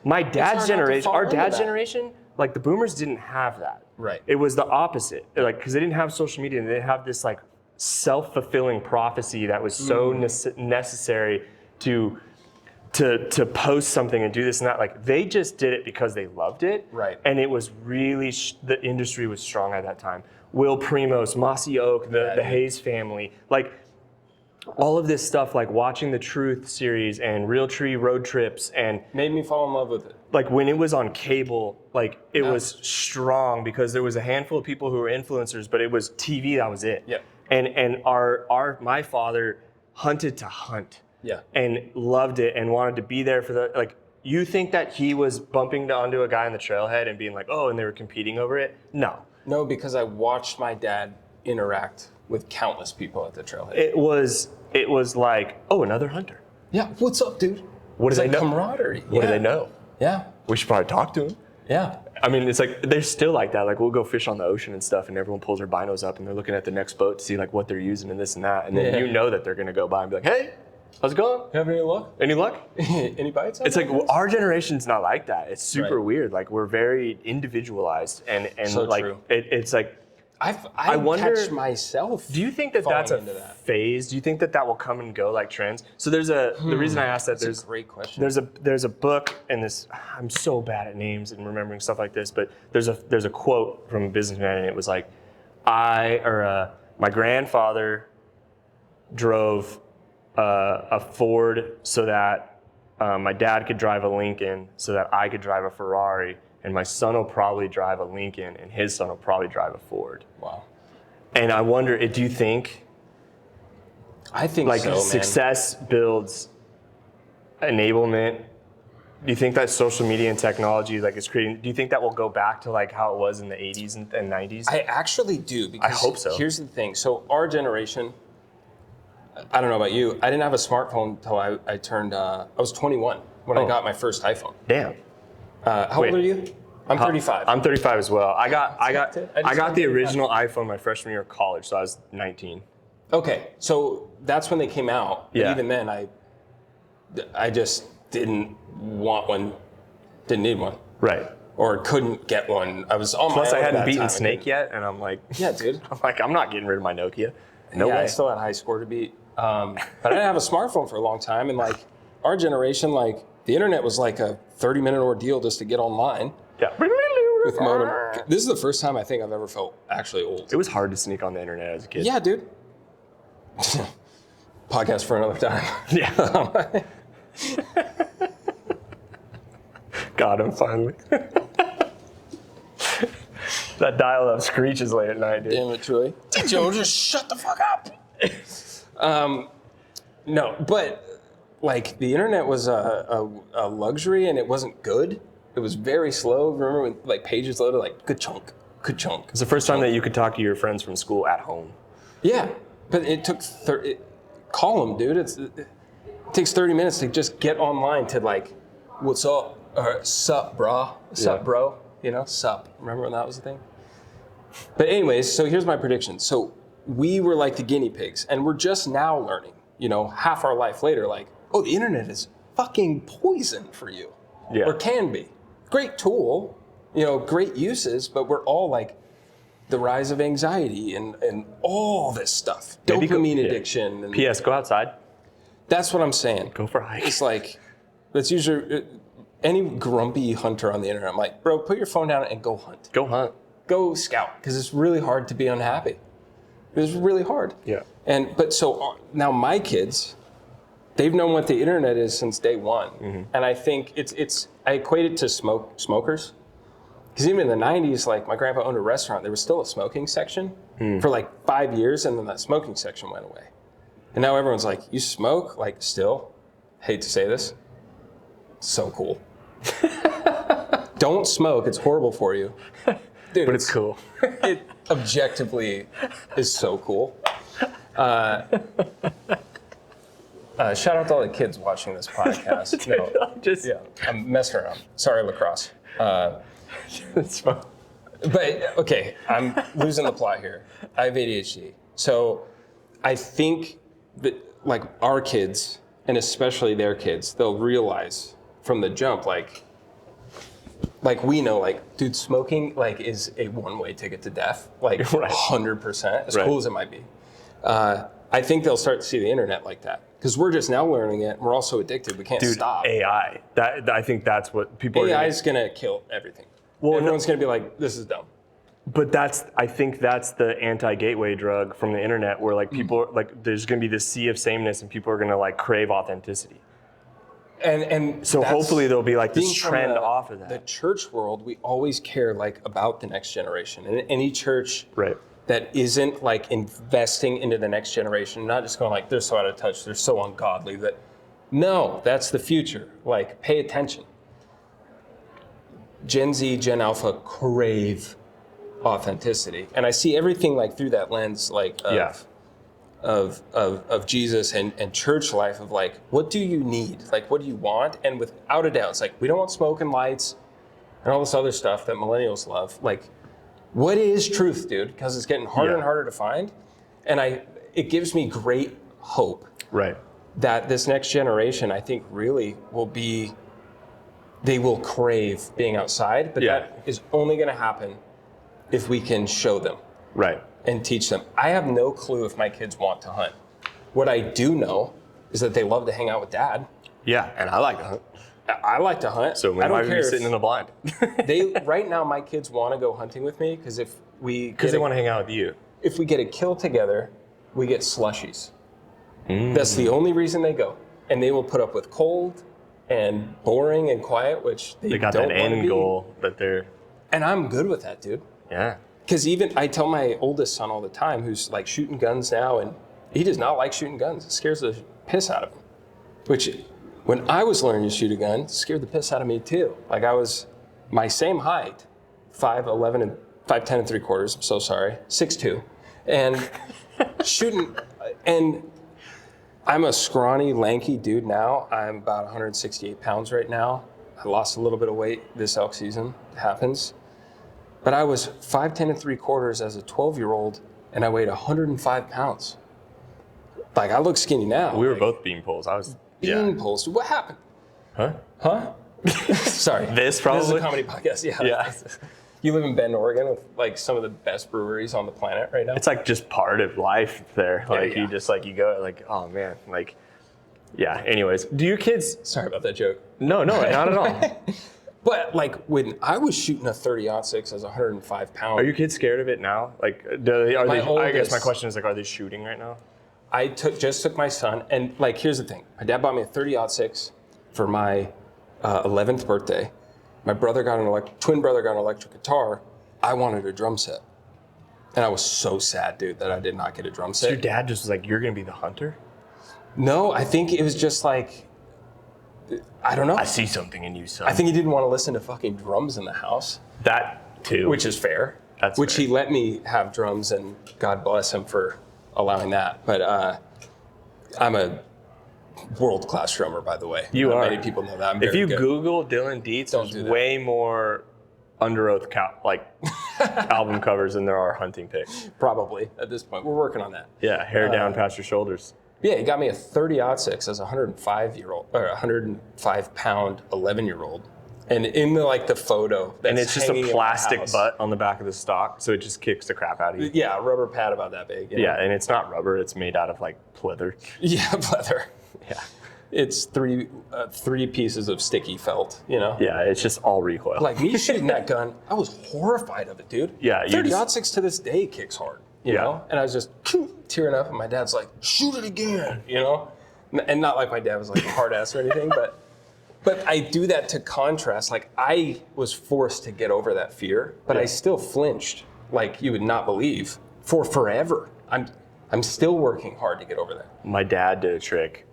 B: My dad's generation, our dad's generation, like the boomers didn't have that.
A: Right.
B: It was the opposite. Like, because they didn't have social media and they didn't have this like self-fulfilling prophecy that was so necessary to post something and do this and that. Like they just did it because they loved it.
A: Right.
B: And it was really, the industry was strong at that time. Will Primos, Mossy Oak, the Hayes family, like all of this stuff, like watching the Truth series and Real Tree road trips and
A: made me fall in love with it.
B: Like when it was on cable, like it was strong because there was a handful of people who were influencers, but it was TV, that was it.
A: Yeah.
B: And my father hunted to hunt.
A: Yeah.
B: And loved it and wanted to be there for the, like you think that he was bumping onto a guy on the trailhead and being like, oh, and they were competing over it? No.
A: No, because I watched my dad interact with countless people at the trailhead.
B: It was like, oh, another hunter.
A: Yeah, what's up, dude?
B: What do they know?
A: Camaraderie.
B: What do they know?
A: Yeah.
B: We should probably talk to him.
A: Yeah.
B: I mean, it's like, they're still like that. Like, we'll go fish on the ocean and stuff, and everyone pulls their binos up, and they're looking at the next boat to see, like, what they're using and this and that. And then you know that they're going to go by and be like, hey, how's it going?
A: You have any luck?
B: Any luck?
A: Any bites?
B: It's like, our generation's not like that. It's super weird. Like, we're very individualized. And
A: so
B: like,
A: true.
B: It's like,
A: I wonder, catch myself.
B: Do you think that that's a phase? Do you think that will come and go like trends? So there's the reason I asked that,
A: that's a great question.
B: There's a book, and this, I'm so bad at names and remembering stuff like this, but there's a quote from a businessman, and it was like, my grandfather drove a Ford so that my dad could drive a Lincoln so that I could drive a Ferrari. And my son will probably drive a Lincoln, and his son will probably drive a Ford.
A: Wow.
B: And I wonder, do you think?
A: I think
B: like
A: so, man.
B: Success builds enablement. Do you think that social media and technology is creating? Do you think that will go back to like how it was in the 80s and 90s?
A: I actually do. Because
B: I hope so.
A: Here's the thing. So our generation, I don't know about you, I didn't have a smartphone until I turned. I was 21 when I got my first iPhone.
B: Damn.
A: How old are you? I'm 35.
B: I'm 35 as well. I got the original iPhone my freshman year of college, so I was 19.
A: Okay, so that's when they came out.
B: Yeah.
A: But even then, I just didn't want one, didn't need one.
B: Right.
A: Or couldn't get one. I was on
B: Plus,
A: my own.
B: I hadn't beaten Snake yet, and I'm like,
A: yeah, dude.
B: I'm like, I'm not getting rid of my Nokia. No way.
A: I still had a high score to beat. But I didn't have a smartphone for a long time, and like our generation, like the internet was like a 30-minute ordeal just to get online.
B: Yeah.
A: With modem. This is the first time I think I've ever felt actually old.
B: It was hard to sneak on the internet as a kid.
A: Yeah, dude. Podcast for another time.
B: Yeah. Got him finally. That dial-up screeches late at night, dude.
A: Damn it, Troy. Joe, just shut the fuck up. No, but like the internet was a luxury, and it wasn't good. It was very slow. Remember when like pages loaded like good chunk.
B: It's the first time that you could talk to your friends from school at home.
A: Yeah, but it took call them, dude. It takes 30 minutes to just get online to like, what's up? Or sup, brah? Sup, bro? You know, sup. Remember when that was a thing? But anyways, so here's my prediction. So we were like the guinea pigs, and we're just now learning, you know, half our life later, like, oh, the internet is fucking poison for you.
B: Yeah.
A: Or can be. Great tool, you know, great uses, but we're all like the rise of anxiety and all this stuff. Dopamine addiction. And
B: P.S. Go outside.
A: That's what I'm saying.
B: Go for a hike.
A: It's like, that's usually, any grumpy hunter on the internet, I'm like, bro, put your phone down and go hunt.
B: Go hunt.
A: Go scout, because it's really hard to be unhappy. It's really hard.
B: Yeah.
A: But so now my kids, they've known what the internet is since day one. Mm-hmm. And I think I equate it to smokers. Because even in the 90s, like my grandpa owned a restaurant, there was still a smoking section for like 5 years, and then that smoking section went away. And now everyone's like, you smoke? Like still? Hate to say this. So cool. Don't smoke, it's horrible for you. Dude,
B: but it's cool.
A: It objectively is so cool. Shout out to all the kids watching this podcast.
B: Dude,
A: I'm messing around. Sorry, Lacrosse.
B: It's fun.
A: But okay, I'm losing the plot here. I have ADHD, so I think that like our kids, and especially their kids, they'll realize from the jump, like we know, like, dude, smoking like is a one-way ticket to death, like 100%, as cool as it might be. I think they'll start to see the internet like that, because we're just now learning it, and we're also addicted. We can't stop.
B: AI. I think that's what people
A: AI is going to kill everything. Well, everyone's going to be like, this is dumb.
B: But I think that's the anti-gateway drug from the internet, where like people like there's going to be this sea of sameness, and people are going to like crave authenticity.
A: And
B: so hopefully there'll be like this trend off of that.
A: The church world, we always care like about the next generation, and any church that isn't like investing into the next generation, not just going like they're so out of touch, they're so ungodly, that No, that's the future. Like, pay attention. Gen Z, Gen Alpha crave authenticity. And I see everything like through that lens, like of Jesus and church life, of like, what do you need? Like, what do you want? And without a doubt, it's like, we don't want smoke and lights and all this other stuff that millennials love. Like, what is truth, dude? Because it's getting harder and harder to find. And it gives me great hope.
B: Right.
A: That this next generation, I think, really they will crave being outside, but that is only going to happen if we can show them.
B: Right.
A: And teach them. I have no clue if my kids want to hunt. What I do know is that they love to hang out with dad.
B: Yeah, and I like to hunt.
A: I like to hunt.
B: So we might be sitting in the blind.
A: Right now, my kids want to go hunting with me because
B: they want to hang out with you.
A: If we get a kill together, we get slushies. That's the only reason they go. And they will put up with cold and boring and quiet, which they
B: got
A: don't
B: that end goal that they're...
A: And I'm good with that, dude.
B: Yeah.
A: Because even I tell my oldest son all the time, who's like shooting guns now, and he does not like shooting guns. It scares the piss out of him. Which, when I was learning to shoot a gun, scared the piss out of me too. Like, I was my same height, 5'11" and 5'10" and 3/4. I'm so sorry, 6'2", and shooting. And I'm a scrawny, lanky dude now. I'm about 168 pounds right now. I lost a little bit of weight this elk season. It happens. But I was 5'10" and 3/4 as a 12-year-old, and I weighed 105 pounds. Like, I look skinny now.
B: We were both bean poles. I was
A: bean poles. What happened? Huh? Sorry.
B: This probably.
A: This is a comedy podcast. Yeah. You live in Bend, Oregon, with like some of the best breweries on the planet right now.
B: It's like just part of life there. Like
A: Yeah.
B: you just like, you go like, oh man, like, yeah. Anyways, do your kids?
A: Sorry about that joke.
B: No, not at all.
A: But like, when I was shooting a 30-06 as a 105 pound.
B: Are your kids scared of it now? Like, I guess my question is like, are they shooting right now?
A: I just took my son, and like, here's the thing. My dad bought me a 30-06 for my 11th birthday. My brother twin brother got an electric guitar. I wanted a drum set. And I was so sad, dude, that I did not get a drum set.
B: So your dad just was like, you're going to be the hunter?
A: No, I think it was just like, I don't know.
B: I see something in you, son.
A: I think he didn't want to listen to fucking drums in the house.
B: That too.
A: Which is fair. Which he let me have drums, and God bless him for allowing that. But I'm a world-class drummer, by the way.
B: You are.
A: Many people know that.
B: If you Google Dillon Deitz, there's way more under oath album covers than there are hunting picks.
A: Probably at this point. We're working on that.
B: Yeah, hair down past your shoulders.
A: Yeah, he got me a 30-06 as a 105-pound 11-year-old. And in the photo, that's
B: and it's just a plastic butt on the back of the stock, so it just kicks the crap out of you.
A: Yeah, a rubber pad about that big.
B: Yeah, and it's not rubber; it's made out of like pleather.
A: Yeah, pleather.
B: Yeah,
A: it's three pieces of sticky felt.
B: Yeah, it's just all recoil.
A: Like, me shooting that gun, I was horrified of it, dude.
B: Yeah,
A: 30-06 to this day kicks hard. You know, and I was just tearing up, and my dad's like, "Shoot it again," and not like my dad was like a hard ass or anything, but I do that to contrast. Like, I was forced to get over that fear, but I still flinched, like you would not believe, for forever. I'm still working hard to get over that.
B: My dad did a trick,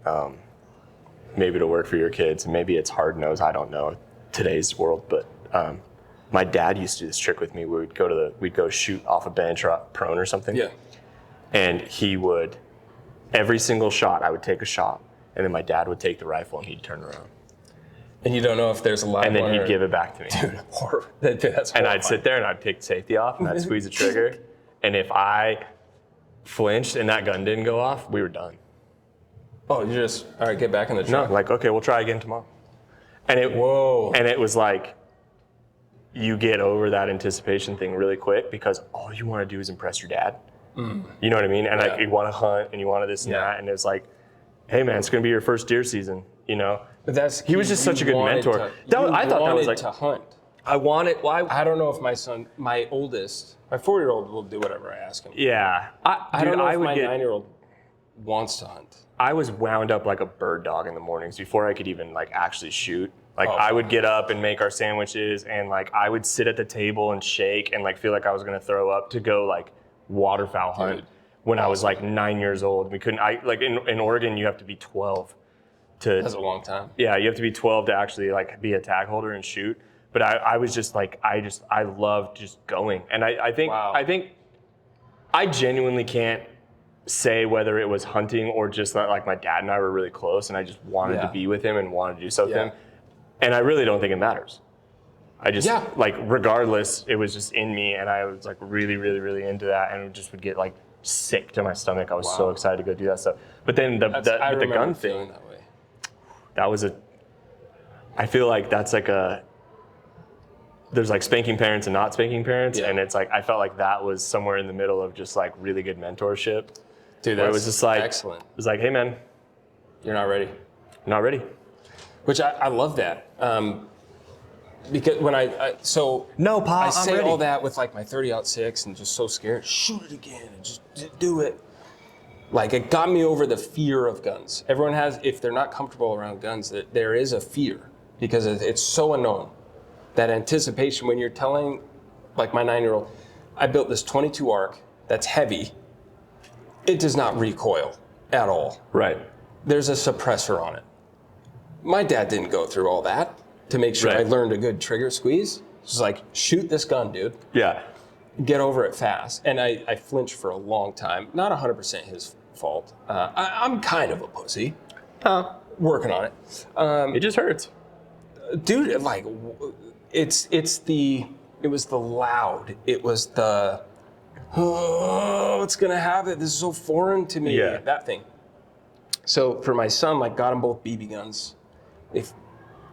B: maybe to work for your kids, and maybe it's hard nosed. I don't know today's world, but my dad used to do this trick with me. We'd go shoot off a bench or prone or something.
A: Yeah.
B: And he would, every single shot, I would take a shot, and then my dad would take the rifle and he'd turn around.
A: And you don't know if there's a live
B: one. And then he'd give it back to me.
A: Dude, that's horrifying.
B: And I'd sit there and I'd take the safety off and I'd squeeze the trigger. And if I flinched and that gun didn't go off, we were done.
A: Oh, you just, all right, get back in the truck.
B: No, like, okay, we'll try again tomorrow. And it was like, you get over that anticipation thing really quick because all you want to do is impress your dad. You know what I mean? And like, you want to hunt and you want to this and that. And it's like, hey man, it's going to be your first deer season, But he was just such a good mentor.
A: I thought that was like to hunt.
B: I wanted. Well,
A: I don't know if my 4-year-old will do whatever I ask him.
B: Yeah,
A: I don't know if my 9-year-old wants to hunt.
B: I was wound up like a bird dog in the mornings before I could even like actually shoot. Like I would get up and make our sandwiches, and like I would sit at the table and shake and like feel like I was gonna throw up to go like waterfowl hunt when I was like 9 years old. We couldn't. In Oregon you have to be 12
A: That's a long time.
B: Yeah, you have to be 12 to actually like be a tag holder and shoot. But I was just like, I loved just going. And I think I genuinely can't say whether it was hunting or just that like my dad and I were really close and I just wanted to be with him and wanted to do something with him. And I really don't think it matters. I just like, regardless, it was just in me and I was like really, really, really into that and it just would get like sick to my stomach. I was so excited to go do that stuff. But then the gun thing, that was I feel like that's like there's like spanking parents and not spanking parents. And it's like, I felt like that was somewhere in the middle of just like really good mentorship.
A: Dude, that's
B: it was just like,
A: excellent.
B: It was like, hey man,
A: you're not ready.
B: You're not ready.
A: Which I love that. Because when I say
B: ready.
A: all that with like my 30-06 and just so scared, shoot it again and just do it. Like it got me over the fear of guns. Everyone has, if they're not comfortable around guns, that there is a fear because it's so unknown. That anticipation when you're telling, like my 9-year-old, I built this 22 arc that's heavy. It does not recoil at all.
B: Right.
A: There's a suppressor on it. My dad didn't go through all that to make sure I learned a good trigger squeeze. It's like, shoot this gun, dude.
B: Yeah.
A: Get over it fast. And I flinched for a long time. Not 100% his fault. I'm kind of a pussy. Working on it.
B: It just hurts.
A: Dude, like, it was the loud. It was the, oh, what's going to happen? This is so foreign to me.
B: Yeah.
A: That thing. So for my son, like, got them both BB guns. They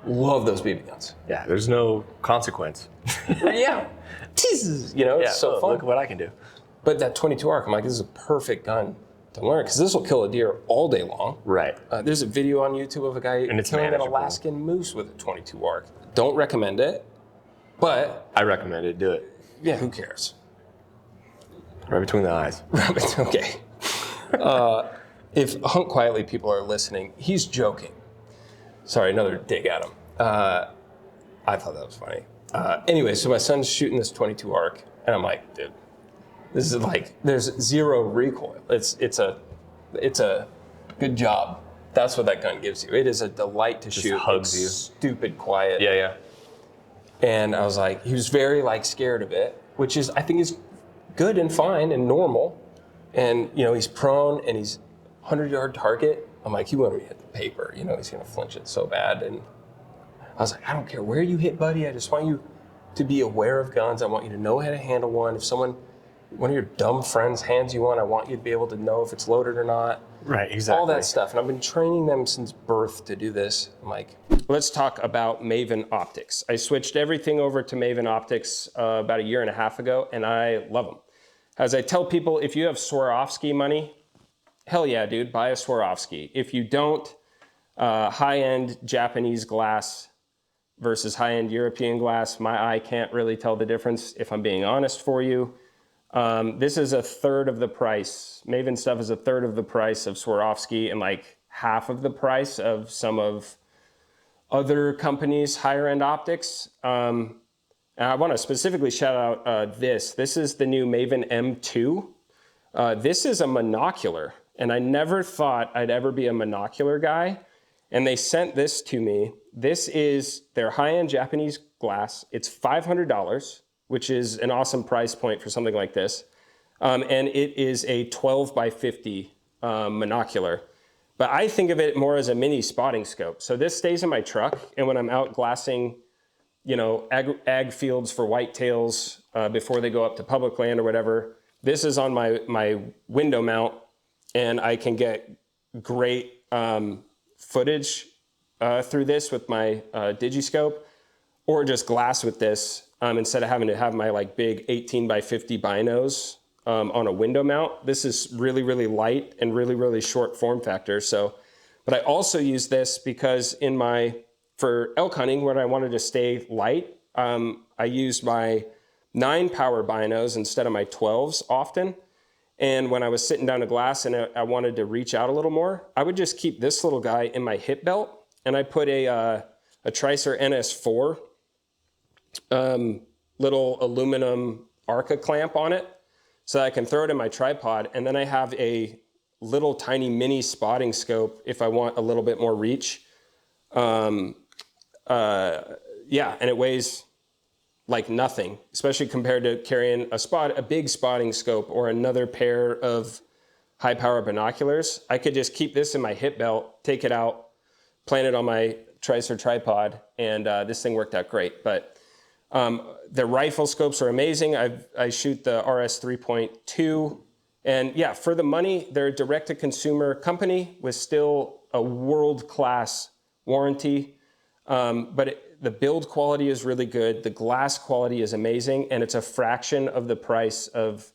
A: love those BB guns.
B: Yeah, there's no consequence.
A: Yeah. Jesus, it's so fun.
B: Look what I can do.
A: But that 22 arc, I'm like, this is a perfect gun to learn because this will kill a deer all day long.
B: Right.
A: There's a video on YouTube of a guy killing an Alaskan moose with a 22 arc. Don't recommend it, but
B: I recommend it. Do it.
A: Yeah, who cares?
B: Right between the eyes.
A: Okay. If Hunt Quietly people are listening, he's joking. Sorry, another dig at him. I thought that was funny. Anyway, so my son's shooting this 22 arc, and I'm like, dude, this is like, there's zero recoil. It's a good job. That's what that gun gives you. It is a delight to shoot.
B: Hugs you.
A: Stupid quiet.
B: Yeah.
A: And I was like, he was very like scared of it, which is, I think is good and fine and normal. And, he's prone and he's 100-yard target. I'm like, he won't even hit the paper. He's going to flinch it so bad. And I was like, I don't care where you hit, buddy. I just want you to be aware of guns. I want you to know how to handle one. If one of your dumb friends hands you one, I want you to be able to know if it's loaded or not.
B: Right, exactly.
A: All that stuff. And I've been training them since birth to do this. I'm like, let's talk about Maven optics. I switched everything over to Maven optics about a year and a half ago, and I love them. As I tell people, if you have Swarovski money, hell yeah, dude, buy a Swarovski. If you don't, high-end Japanese glass versus high-end European glass, my eye can't really tell the difference, if I'm being honest for you. This is a third of the price. Maven stuff is a third of the price of Swarovski and like half of the price of some of other companies' higher-end optics. And I want to specifically shout out this. This is the new Maven M2. This is a monocular, and I never thought I'd ever be a monocular guy. And they sent this to me. This is their high-end Japanese glass. It's $500. Which is an awesome price point for something like this. And it is a 12 by 50 monocular. But I think of it more as a mini spotting scope. So this stays in my truck, and when I'm out glassing, ag fields for whitetails before they go up to public land or whatever, this is on my window mount, and I can get great footage through this with my digiscope, or just glass with this. Instead of having to have my like big 18 by 50 binos on a window mount. This is really, really light and really, really short form factor. So, but I also use this because for elk hunting, when I wanted to stay light, I used my 9 power binos instead of my 12s often. And when I was sitting down to glass and I wanted to reach out a little more, I would just keep this little guy in my hip belt, and I put a Tricer NS4 little aluminum Arca clamp on it so that I can throw it in my tripod, and then I have a little tiny mini spotting scope if I want a little bit more reach. And it weighs like nothing, especially compared to carrying a big spotting scope or another pair of high power binoculars. I could just keep this in my hip belt, take it out, plant it on my Tricer tripod, and this thing worked out great. But the rifle scopes are amazing. I shoot the RS 3.2, and yeah, for the money, they're a direct-to-consumer company with still a world-class warranty. The build quality is really good. The glass quality is amazing, and it's a fraction of the price of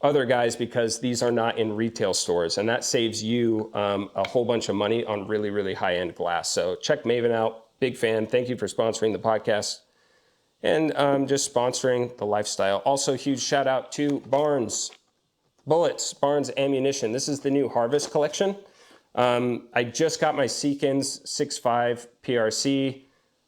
A: other guys because these are not in retail stores, and that saves you a whole bunch of money on really, really high-end glass. So check Maven out. Big fan. Thank you for sponsoring the podcast and just sponsoring the lifestyle. Also, huge shout out to Barnes Bullets, Barnes Ammunition. This is the new Harvest collection. I just got my Seekins 6.5 PRC,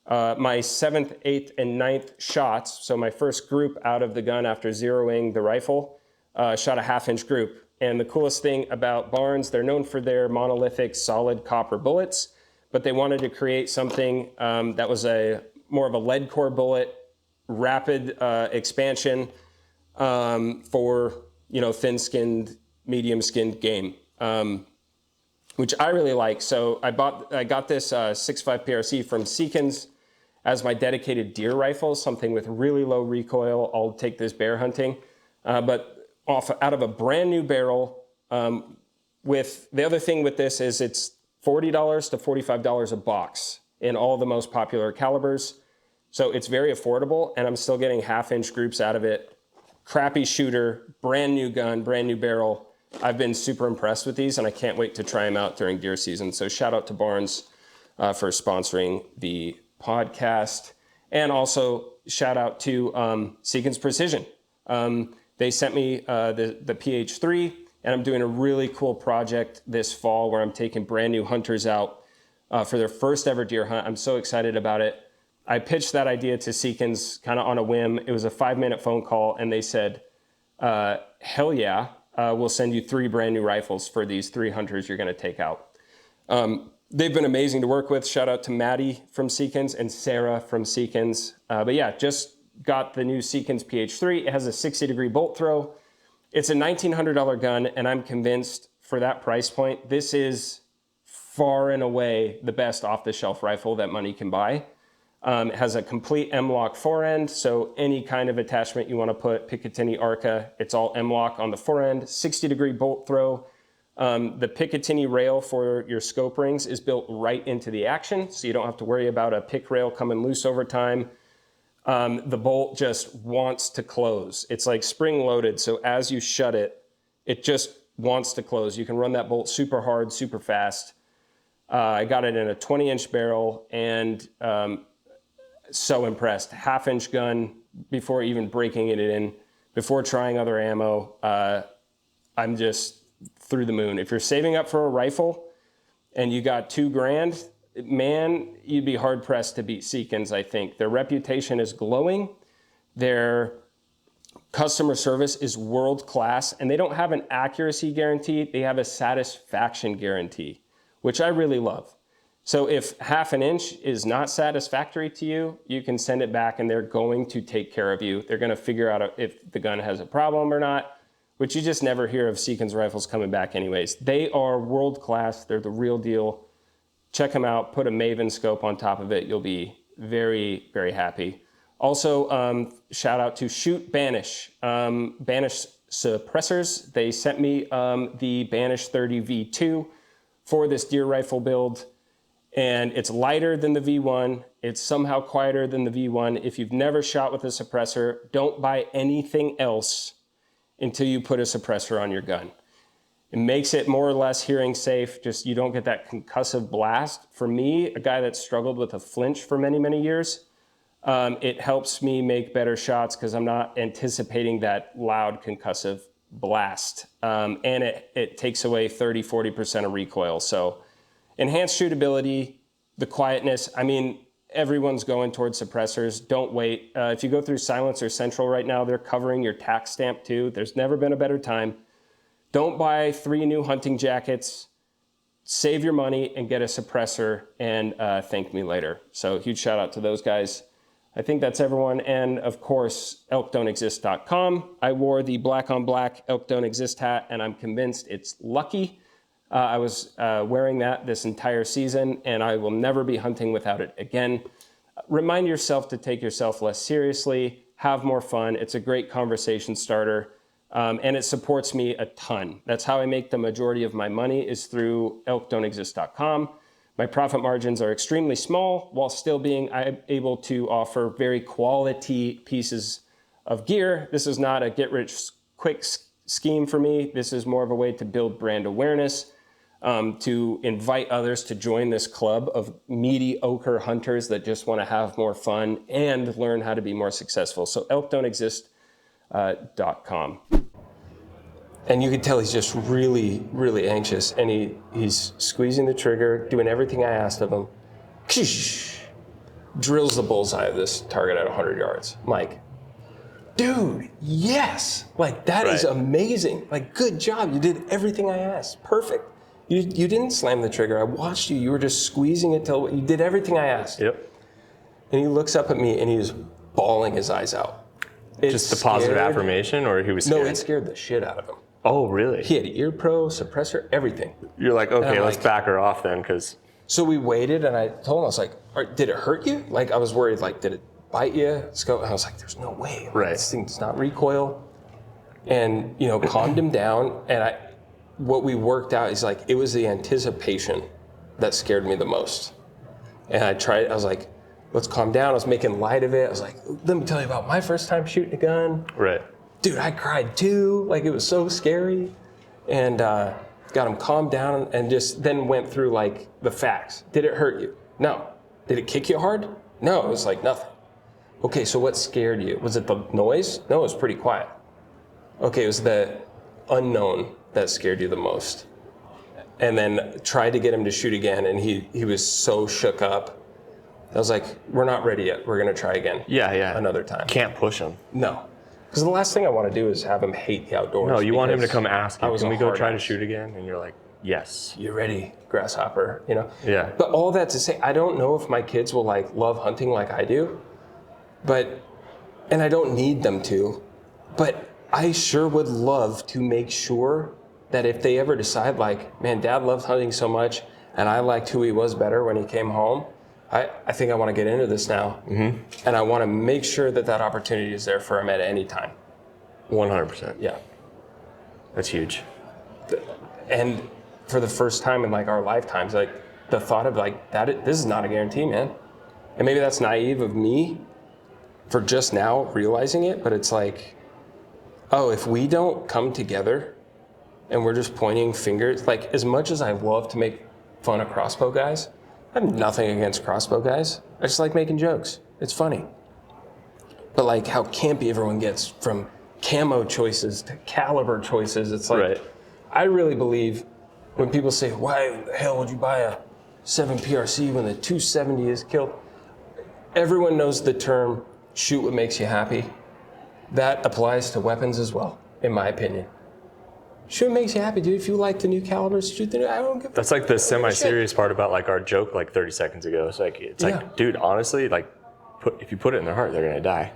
A: my 7th, 8th, and 9th shots. So my first group out of the gun after zeroing the rifle, shot a 1/2-inch group. And the coolest thing about Barnes, they're known for their monolithic solid copper bullets, but they wanted to create something that was more of a lead core bullet, rapid expansion for thin-skinned, medium-skinned game, which I really like. So I got this 6.5 PRC from Seekins as my dedicated deer rifle, something with really low recoil. I'll take this bear hunting, but out of a brand new barrel. With the other thing with this is it's $40 to $45 a box in all the most popular calibers. So it's very affordable, and I'm still getting 1/2-inch groups out of it. Crappy shooter, brand new gun, brand new barrel. I've been super impressed with these, and I can't wait to try them out during deer season. So shout out to Barnes for sponsoring the podcast. And also shout out to Seekins Precision. They sent me the PH3, and I'm doing a really cool project this fall where I'm taking brand new hunters out for their first ever deer hunt. I'm so excited about it. I pitched that idea to Seekins kind of on a whim. It was a 5-minute phone call, and they said, hell yeah, we'll send you 3 brand new rifles for these 3 hunters you're going to take out. They've been amazing to work with. Shout out to Maddie from Seekins and Sarah from Seekins. But yeah, just got the new Seekins PH3. It has a 60-degree bolt throw. It's a $1,900 gun, and I'm convinced for that price point, this is far and away the best off-the-shelf rifle that money can buy. It has a complete M-LOK forend, so any kind of attachment you want to put, Picatinny Arca, it's all M-LOK on the forend, 60-degree bolt throw. The Picatinny rail for your scope rings is built right into the action, so you don't have to worry about a pick rail coming loose over time. The bolt just wants to close. It's like spring-loaded, so as you shut it, it just wants to close. You can run that bolt super hard, super fast. I got it in a 20-inch barrel, and so impressed. 1/2-inch gun before even breaking it in, before trying other ammo. I'm just through the moon. If you're saving up for a rifle and you got $2,000, man, you'd be hard pressed to beat Seekins, I think. Their reputation is glowing. Their customer service is world class, and they don't have an accuracy guarantee. They have a satisfaction guarantee, which I really love. So if 1/2 inch is not satisfactory to you, you can send it back and they're going to take care of you. They're going to figure out if the gun has a problem or not, which you just never hear of Seekins rifles coming back anyways. They are world class. They're the real deal. Check them out. Put a Maven scope on top of it. You'll be very, very happy. Also, shout out to Shoot Banish. Banish suppressors. They sent me the Banish 30 V2 for this deer rifle build. And it's lighter than the V1. It's somehow quieter than the V1. If you've never shot with a suppressor, don't buy anything else until you put a suppressor on your gun. It makes it more or less hearing safe, just you don't get that concussive blast. For me, a guy that struggled with a flinch for many, many years, it helps me make better shots because I'm not anticipating that loud concussive blast. And it takes away 30, 40% of recoil. So enhanced shootability, the quietness. I mean, everyone's going towards suppressors. Don't wait. If you go through Silencer Central right now, they're covering your tax stamp too. There's never been a better time Don't buy 3 new hunting jackets. Save your money and get a suppressor and thank me later. So huge shout out to those guys. I think that's everyone. And of course, elkdon'texist.com. I wore the black on black Elk Don't Exist hat, and I'm convinced it's lucky. I was wearing that this entire season, and I will never be hunting without it again. Remind yourself to take yourself less seriously, have more fun. It's a great conversation starter, and it supports me a ton. That's how I make the majority of my money, is through elkdon'texist.com. My profit margins are extremely small while still being able to offer very quality pieces of gear. This is not a get-rich-quick scheme for me. This is more of a way to build brand awareness, to invite others to join this club of mediocre hunters that just want to have more fun and learn how to be more successful. So elkdon'texist.com. And you can tell he's just really, really anxious. And he's squeezing the trigger, doing everything I asked of him. Drills the bullseye of this target at 100 yards. Mike, dude, yes. Like, that is amazing. Like, good job. You did everything I asked. Perfect. You didn't slam the trigger. I watched you. You were just squeezing it till you did everything I asked.
B: Yep.
A: And he looks up at me and he's bawling his eyes out.
B: Just the positive affirmation, or he was scared?
A: No, it scared the shit out of him.
B: Oh, really?
A: He had ear pro, suppressor, everything.
B: You're like, okay, let's back her off then, because...
A: So we waited, and I told him, I was like, did it hurt you? Like, I was worried, like, did it bite you? And I was like, there's no way. Like,
B: right.
A: This thing does not recoil. And, calmed him down. And what we worked out is, like, it was the anticipation that scared me the most. And I was like, let's calm down. I was making light of it. I was like, let me tell you about my first time shooting a gun.
B: Right.
A: Dude, I cried too. Like, it was so scary. And got him calmed down and just then went through, like, the facts. Did it hurt you? No. Did it kick you hard? No, it was like nothing. Okay, so what scared you? Was it the noise? No, it was pretty quiet. Okay, it was the unknown that scared you the most. And then tried to get him to shoot again, and he was so shook up. I was like, we're not ready yet. We're going to try again.
B: Yeah.
A: Another time.
B: Can't push him.
A: No. Because the last thing I want to do is have him hate the outdoors.
B: No, you want him to come ask you, can we go try to
A: ass.
B: shoot again? And you're like, yes.
A: You ready, grasshopper,
B: Yeah.
A: But all that to say, I don't know if my kids will, like, love hunting like I do. And I don't need them to. But I sure would love to make sure that if they ever decide, like, man, Dad loved hunting so much, and I liked who he was better when he came home, I think I want to get into this now. Mm-hmm. And I want to make sure that opportunity is there for him at any time.
B: 100%.
A: Yeah.
B: That's huge.
A: And for the first time in, like, our lifetimes, like, the thought of, like, this is not a guarantee, man. And maybe that's naive of me for just now realizing it, but it's like, oh, if we don't come together and we're just pointing fingers, like, as much as I love to make fun of crossbow guys, I have nothing against crossbow guys. I just like making jokes. It's funny. But, like, how campy everyone gets from camo choices to caliber choices, it's like, right. I really believe when people say, why the hell would you buy a 7 PRC when the 270 is killed? Everyone knows the term, shoot what makes you happy. That applies to weapons as well, in my opinion. Shoot what makes you happy, dude. If you like the new calibers, shoot the new. I don't give.
B: That's like the semi-serious part about, like, our joke like 30 seconds ago. It's like, dude, honestly, like, if you put it in their heart, they're gonna die.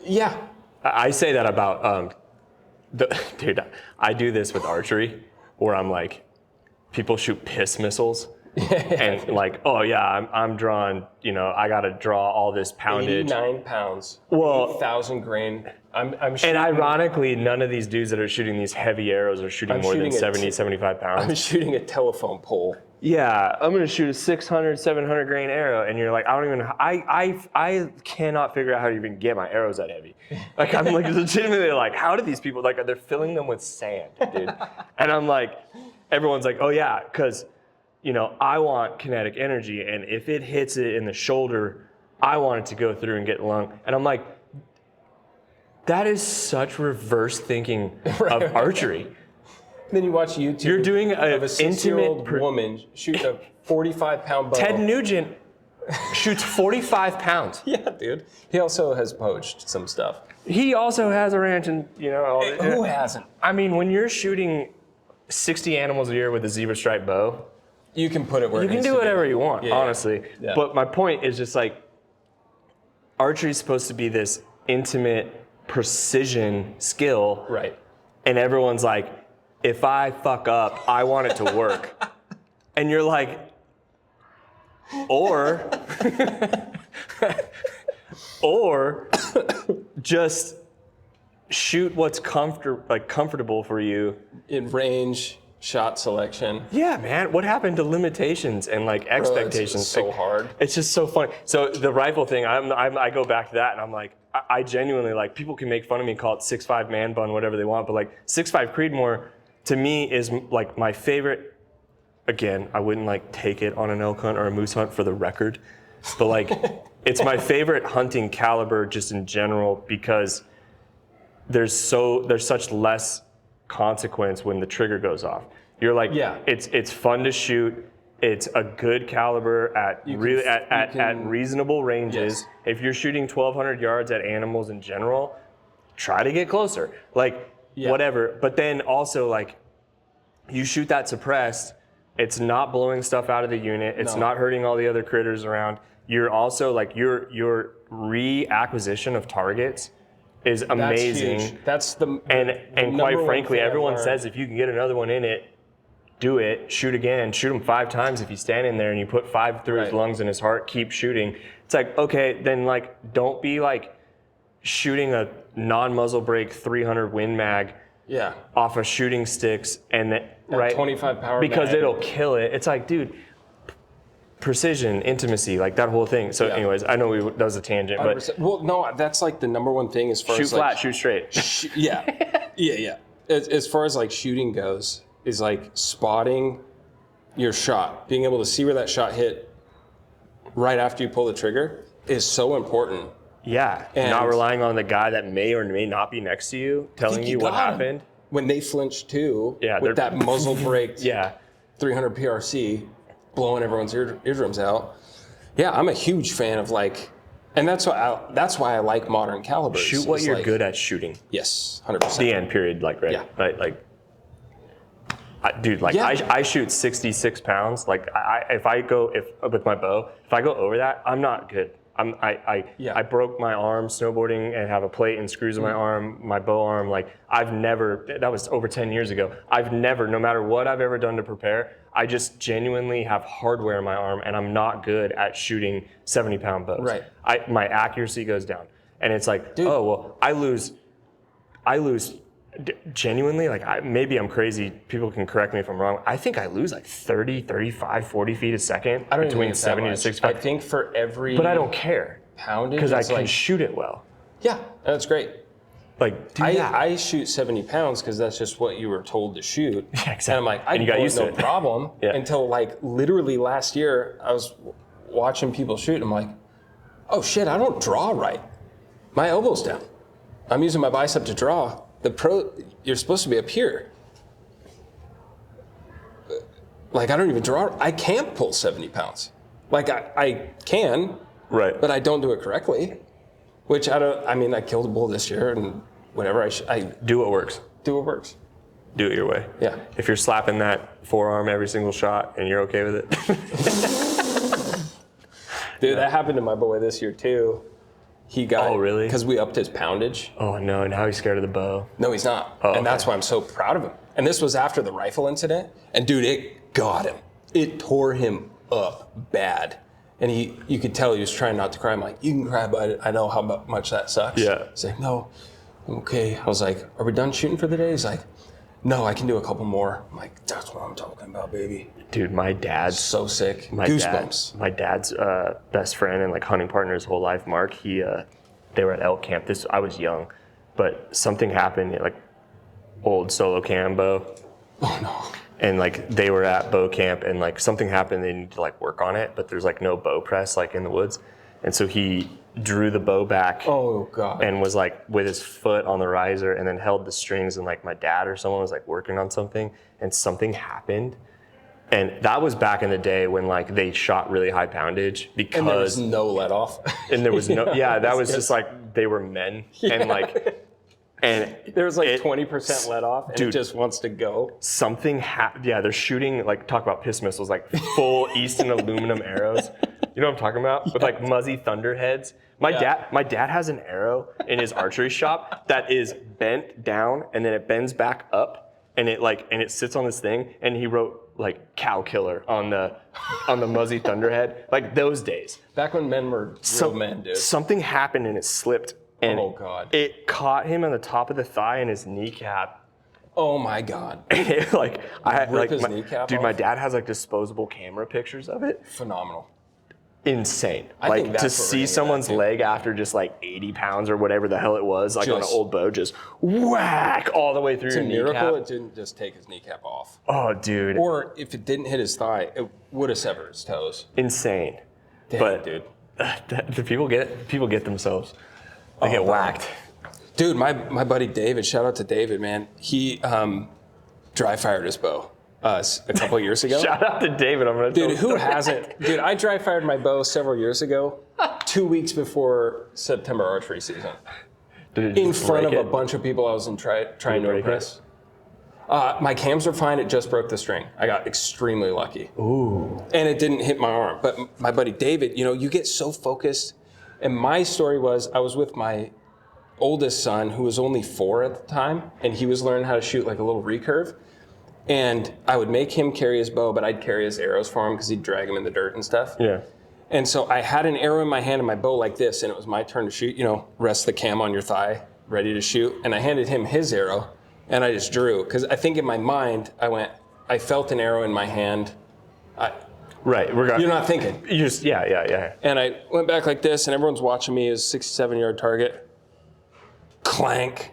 A: Yeah.
B: I say that about, dude, I do this with archery, where I'm like, people shoot piss missishoots. And like, oh yeah, I'm drawing, I got to draw all this poundage.
A: 89 pounds, 8,000 grain. I'm shooting.
B: And ironically, none of these dudes that are shooting these heavy arrows are shooting more than 70, 75 pounds.
A: I'm shooting a telephone pole.
B: Yeah, I'm going to shoot a 600, 700 grain arrow. And you're like, I cannot figure out how to even get my arrows that heavy. Like, I'm like legitimately like, how do these people, like, they're filling them with sand, dude. And I'm like, everyone's like, oh yeah, because I want kinetic energy, and if it hits it in the shoulder, I want it to go through and get lung. And I'm like, that is such reverse thinking of archery.
A: Then you watch YouTube.
B: You're doing
A: of a 6-year-old woman shooting a 45-pound bow.
B: Ted Nugent shoots 45 pounds.
A: Yeah, dude. He also has poached some stuff.
B: He also has a ranch, and
A: who hasn't?
B: I mean, when you're shooting 60 animals a year with a zebra stripe bow.
A: You can put it where
B: you can do whatever you want, honestly.
A: Yeah.
B: But my point is just like, archery is supposed to be this intimate precision skill.
A: Right.
B: And everyone's like, if I fuck up, I want it to work. And you're like, or just shoot what's comfortable for you.
A: In range, shot selection.
B: Yeah, man. What happened to limitations and like expectations?
A: It's so hard.
B: It's just so funny. So the rifle thing, I go back to that and I'm like, I genuinely, like, people can make fun of me, call it 6'5" man bun, whatever they want, but like 6'5" Creedmoor to me is like my favorite. Again, I wouldn't like take it on an elk hunt or a moose hunt for the record, but like it's my favorite hunting caliber just in general because there's such less consequence when the trigger goes off. You're like, it's fun to shoot. It's a good caliber at reasonable ranges. Yes. If you're shooting 1,200 yards at animals in general, try to get closer. Like whatever. But then also like you shoot that suppressed. It's not blowing stuff out of the unit. It's not hurting all the other critters around. You're also like your reacquisition of targets is amazing.
A: That's huge. That's the
B: and quite frankly, everyone says if you can get another one in it, do it. Shoot again. Shoot him 5 times if you stand in there and you put 5 through his lungs and his heart. Keep shooting. It's like, okay, then like don't be like shooting a non-muzzle brake 300 Win Mag off of shooting sticks and right
A: 25 power
B: because
A: bag.
B: It'll kill it. It's like, dude, precision, intimacy, like that whole thing. So anyways, I know that was a tangent, 100%.
A: But well, no, that's like the number one thing as far
B: shoot
A: as
B: flat,
A: like,
B: shoot straight.
A: Yeah. As far as like shooting goes, is like spotting your shot, being able to see where that shot hit right after you pull the trigger is so important.
B: Yeah, and not relying on the guy that may or may not be next to you telling you what happened.
A: When they flinch too, with that muzzle brake, 300 PRC, blowing everyone's eardrums out. Yeah, I'm a huge fan of like, and that's why I like modern calibers.
B: Shoot what you're good at shooting.
A: Yes, 100%.
B: The end, period, like, right? Yeah. Like, I shoot 66 pounds. Like, if with my bow, if I go over that, I'm not good. I broke my arm snowboarding and have a plate and screws in my arm, my bow arm. Like that was over 10 years ago. No matter what I've ever done to prepare, I just genuinely have hardware in my arm and I'm not good at shooting 70-pound bows.
A: Right.
B: My accuracy goes down. And it's like, dude, oh, well, I lose genuinely, like maybe I'm crazy. People can correct me if I'm wrong. I think I lose like 30, 35, 40 feet a second between 70 to 65.
A: I think for every
B: But I don't care.
A: Poundage.
B: Because I can shoot it well.
A: Yeah, that's great.
B: Like,
A: I shoot 70 pounds because that's just what you were told to shoot.
B: Yeah, exactly.
A: And I'm like, I
B: got used to it.
A: No problem. Until like literally last year, I was watching people shoot. And I'm like, oh shit, I don't draw right. My elbow's down. I'm using my bicep to draw. You're supposed to be up here. Like I don't even draw. I can't pull 70 pounds. Like I can,
B: right?
A: But I don't do it correctly. Which I killed a bull this year and whatever. I
B: do what works.
A: Do what works.
B: Do it your way.
A: Yeah.
B: If you're slapping that forearm every single shot and you're okay with it.
A: Dude, that happened to my boy this year too. He got.
B: Oh, really?
A: Because we upped his poundage.
B: Oh, no. Now he's scared of the bow.
A: No, he's not. And that's why I'm so proud of him. And this was after the rifle incident. And dude, it got him. It tore him up bad. And you could tell he was trying not to cry. I'm like, you can cry about it. I know how much that sucks.
B: Yeah.
A: He's like, no, I'm okay. I was like, are we done shooting for the day? He's like, no, I can do a couple more. I'm like, that's what I'm talking about, baby.
B: Dude, my dad's
A: so sick.
B: Goosebumps. My dad's best friend and like hunting partner his whole life, Mark. They were at elk camp. I was young, but something happened. Like old solo cam bow.
A: Oh no.
B: And like they were at bow camp and like something happened. They need to like work on it, but there's like no bow press like in the woods, and so he drew the bow back.
A: Oh god.
B: And was like with his foot on the riser and then held the strings, and like my dad or someone was like working on something and something happened. And that was back in the day when like they shot really high poundage because
A: and there was no let off.
B: And there was no that was just like they were men and like and
A: There's like 20% let off, and it just wants to go.
B: They're shooting, like, talk about piss missiles, like full Easton aluminum arrows. You know what I'm talking about? With like muzzy thunderheads. My dad has an arrow in his archery shop that is bent down and then it bends back up and it sits on this thing, and he wrote like cow killer on the muzzy thunderhead. Like those days.
A: Back when men were real men, dude.
B: Something happened and it slipped. And
A: oh God.
B: It caught him on the top of the thigh and his kneecap.
A: Oh my God.
B: And it, like I had like
A: my
B: dad has like disposable camera pictures of it.
A: Phenomenal.
B: Insane. Like to see someone's leg after just like 80 pounds or whatever the hell it was, like on an old bow, just whack all the way through your kneecap. It's a miracle it
A: didn't just take his kneecap off.
B: Oh, dude.
A: Or if it didn't hit his thigh, it would have severed his toes.
B: Insane.
A: Damn,
B: but
A: dude.
B: The people get themselves. They get whacked.
A: Dude, my buddy David, shout out to David, man. He dry fired his bow a couple of years ago.
B: Shout out to David. I'm gonna.
A: Dude, who hasn't? Dude, I dry fired my bow several years ago, 2 weeks before September archery season, in front of a bunch of people I was trying to impress. My cams are fine. It just broke the string. I got extremely lucky.
B: Ooh.
A: And it didn't hit my arm. But my buddy David, you get so focused. And my story was, I was with my oldest son, who was only 4 at the time, and he was learning how to shoot like a little recurve. And I would make him carry his bow, but I'd carry his arrows for him because he'd drag them in the dirt and stuff.
B: Yeah.
A: And so I had an arrow in my hand and my bow like this, and it was my turn to shoot. Rest the cam on your thigh, ready to shoot. And I handed him his arrow, and I just drew. Because I think in my mind, I felt an arrow in my hand.
B: Right.
A: You're not thinking.
B: You just, yeah.
A: And I went back like this, and everyone's watching me as 67-yard target. Clank.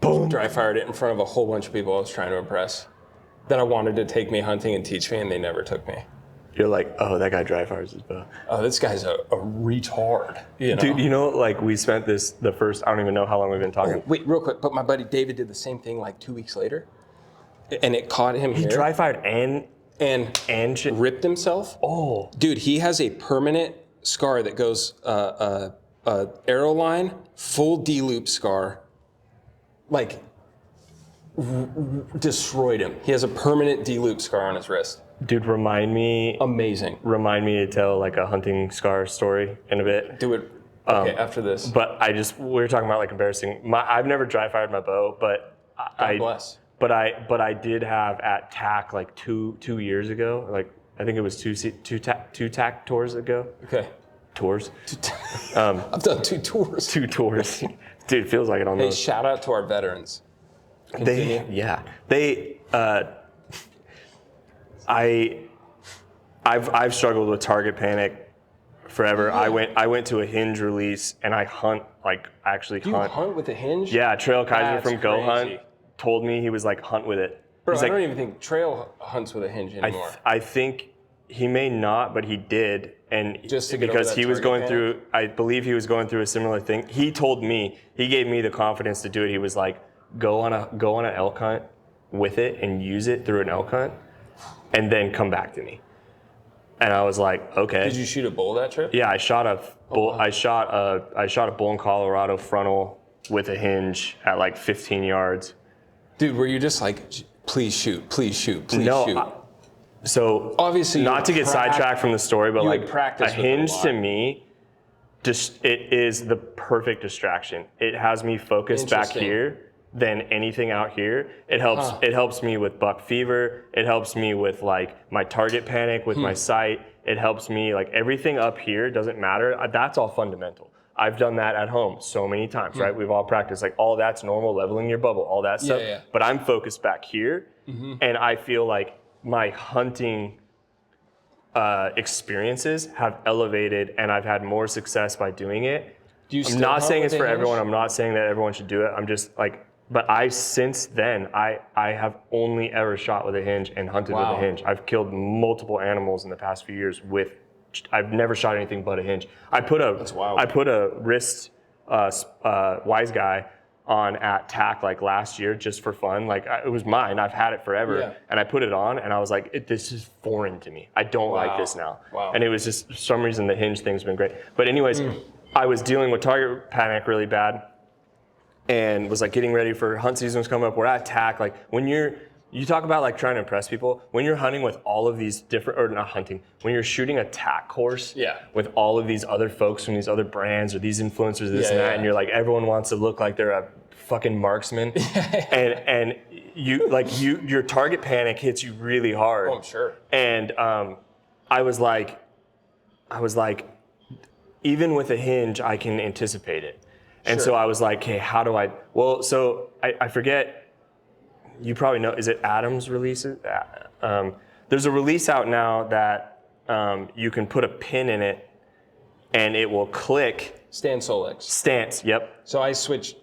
A: Boom. Dry fired it in front of a whole bunch of people I was trying to impress. That I wanted to take me hunting and teach me, and they never took me.
B: You're like, oh, that guy dry fires his bow.
A: Oh, this guy's a retard.
B: Dude, like we spent I don't even know how long we've been talking.
A: Wait, real quick, but my buddy David did the same thing like 2 weeks later, and it caught him here.
B: He dry fired and
A: ripped himself.
B: Oh.
A: Dude, he has a permanent scar that goes arrow line, full D-loop scar, like destroyed him. He has a permanent D-loop scar on his wrist.
B: Dude,
A: Amazing.
B: Remind me to tell like a hunting scar story in a bit.
A: Do it. Okay, after this.
B: But we were talking about like embarrassing. I've never dry fired my bow, but
A: God bless.
B: But I did have at TAC like two years ago. Like I think it was two TAC tours ago.
A: Okay.
B: Tours.
A: I've done 2 tours.
B: 2 tours. Dude, it feels like it on those.
A: Hey, shout out to our veterans.
B: I've struggled with target panic forever. Yeah. I went to a hinge release and I hunt hunt.
A: You hunt with a hinge?
B: Yeah, Trail Kaiser from Go Hunt told me he was like hunt with it.
A: Bro, I don't even think Trail hunts with a hinge anymore.
B: I think he may not, but he did, and
A: just to get
B: because
A: over that
B: he was going
A: panic?
B: through. I believe he was going through a similar thing. He told me, he gave me the confidence to do it. He was like, go on an elk hunt with it and use it through an elk hunt, and then come back to me. And I was like, okay.
A: Did you shoot a bull that trip?
B: Yeah, I shot a bull. I shot a bull in Colorado frontal with a hinge at like 15 yards.
A: Dude, were you just like, please shoot, please shoot, please shoot?
B: So
A: obviously,
B: not to get sidetracked from the story, but like a hinge to me, just it is the perfect distraction. It has me focused back here than anything out here. It helps. It helps me with buck fever. It helps me with like my target panic with my sight. It helps me like everything up here doesn't matter. That's all fundamental. I've done that at home so many times, right? We've all practiced like all that's normal, leveling your bubble, all that stuff.
A: Yeah.
B: But I'm focused back here, and I feel like my hunting experiences have elevated, and I've had more success by doing it. I'm not saying it's for everyone. I'm not saying that everyone should do it. I'm just like, but since then, I have only ever shot with a hinge and hunted with a hinge. I've killed multiple animals in the past few years I've never shot anything but a hinge. I put a wrist Wise Guy on at TAC like last year just for fun. Like it was mine. I've had it forever, and I put it on, and I was like, this is foreign to me. I don't like this now. And it was just for some reason the hinge thing's been great. But anyways, I was dealing with target panic really bad, and was like getting ready for hunt season was coming up. We're at TAC. Like when you talk about like trying to impress people, when you're hunting with all of these different, or not hunting, when you're shooting a TAC course with all of these other folks from these other brands or these influencers, this and that, and you're like, everyone wants to look like they're a fucking marksman. and your target panic hits you really hard.
A: Oh, I'm sure.
B: And I was like, even with a hinge, I can anticipate it. And so I was like, hey, how do I, well, so I forget, you probably know, is it Adams releases? There's a release out now that you can put a pin in it and it will click. Stance, yep.
A: So I switched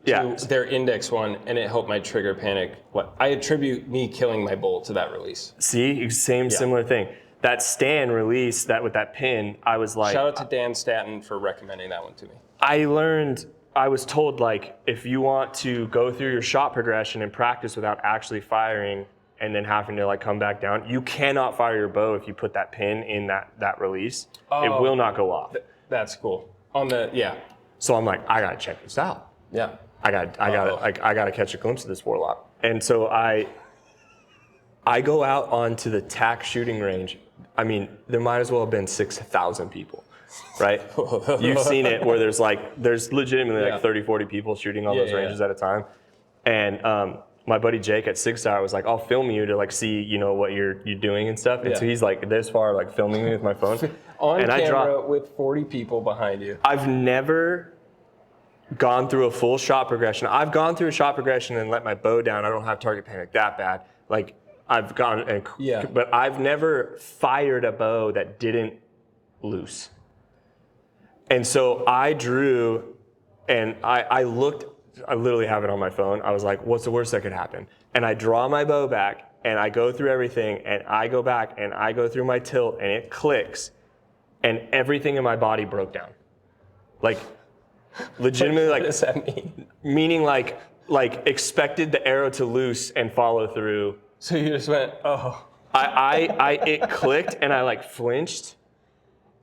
A: to their index one and it helped my trigger panic. I attribute me killing my bull to that release.
B: See, similar thing. That Stan release, that with that pin, I was like.
A: Shout out to Dan Stanton for recommending that one to me.
B: I was told, like, if you want to go through your shot progression and practice without actually firing and then having to like come back down, you cannot fire your bow if you put that pin in that release. It will not go off.
A: That's cool.
B: So I'm like, I gotta check this out.
A: Yeah.
B: I gotta catch a glimpse of this warlock. And so I go out onto the TAC shooting range. I mean, there might as well have been 6,000 people. Right? You've seen it where there's legitimately like 30, 40 people shooting on those ranges at a time. And my buddy Jake at Sig Sauer was like, I'll film you to like see, what you're doing and stuff. And so he's like this far, like filming me with my phone.
A: On camera with 40 people behind you.
B: I've never gone through a full shot progression. I've gone through a shot progression and let my bow down. I don't have target panic that bad. Like I've gone, but I've never fired a bow that didn't loose. And so I drew, and I looked, I literally have it on my phone. I was like, what's the worst that could happen? And I draw my bow back, and I go through everything, and I go back, and I go through my tilt, and it clicks, and everything in my body broke down. Like, legitimately, like.
A: What does that mean?
B: Meaning like expected the arrow to loose and follow through.
A: So you just went, oh.
B: It clicked, and I like flinched.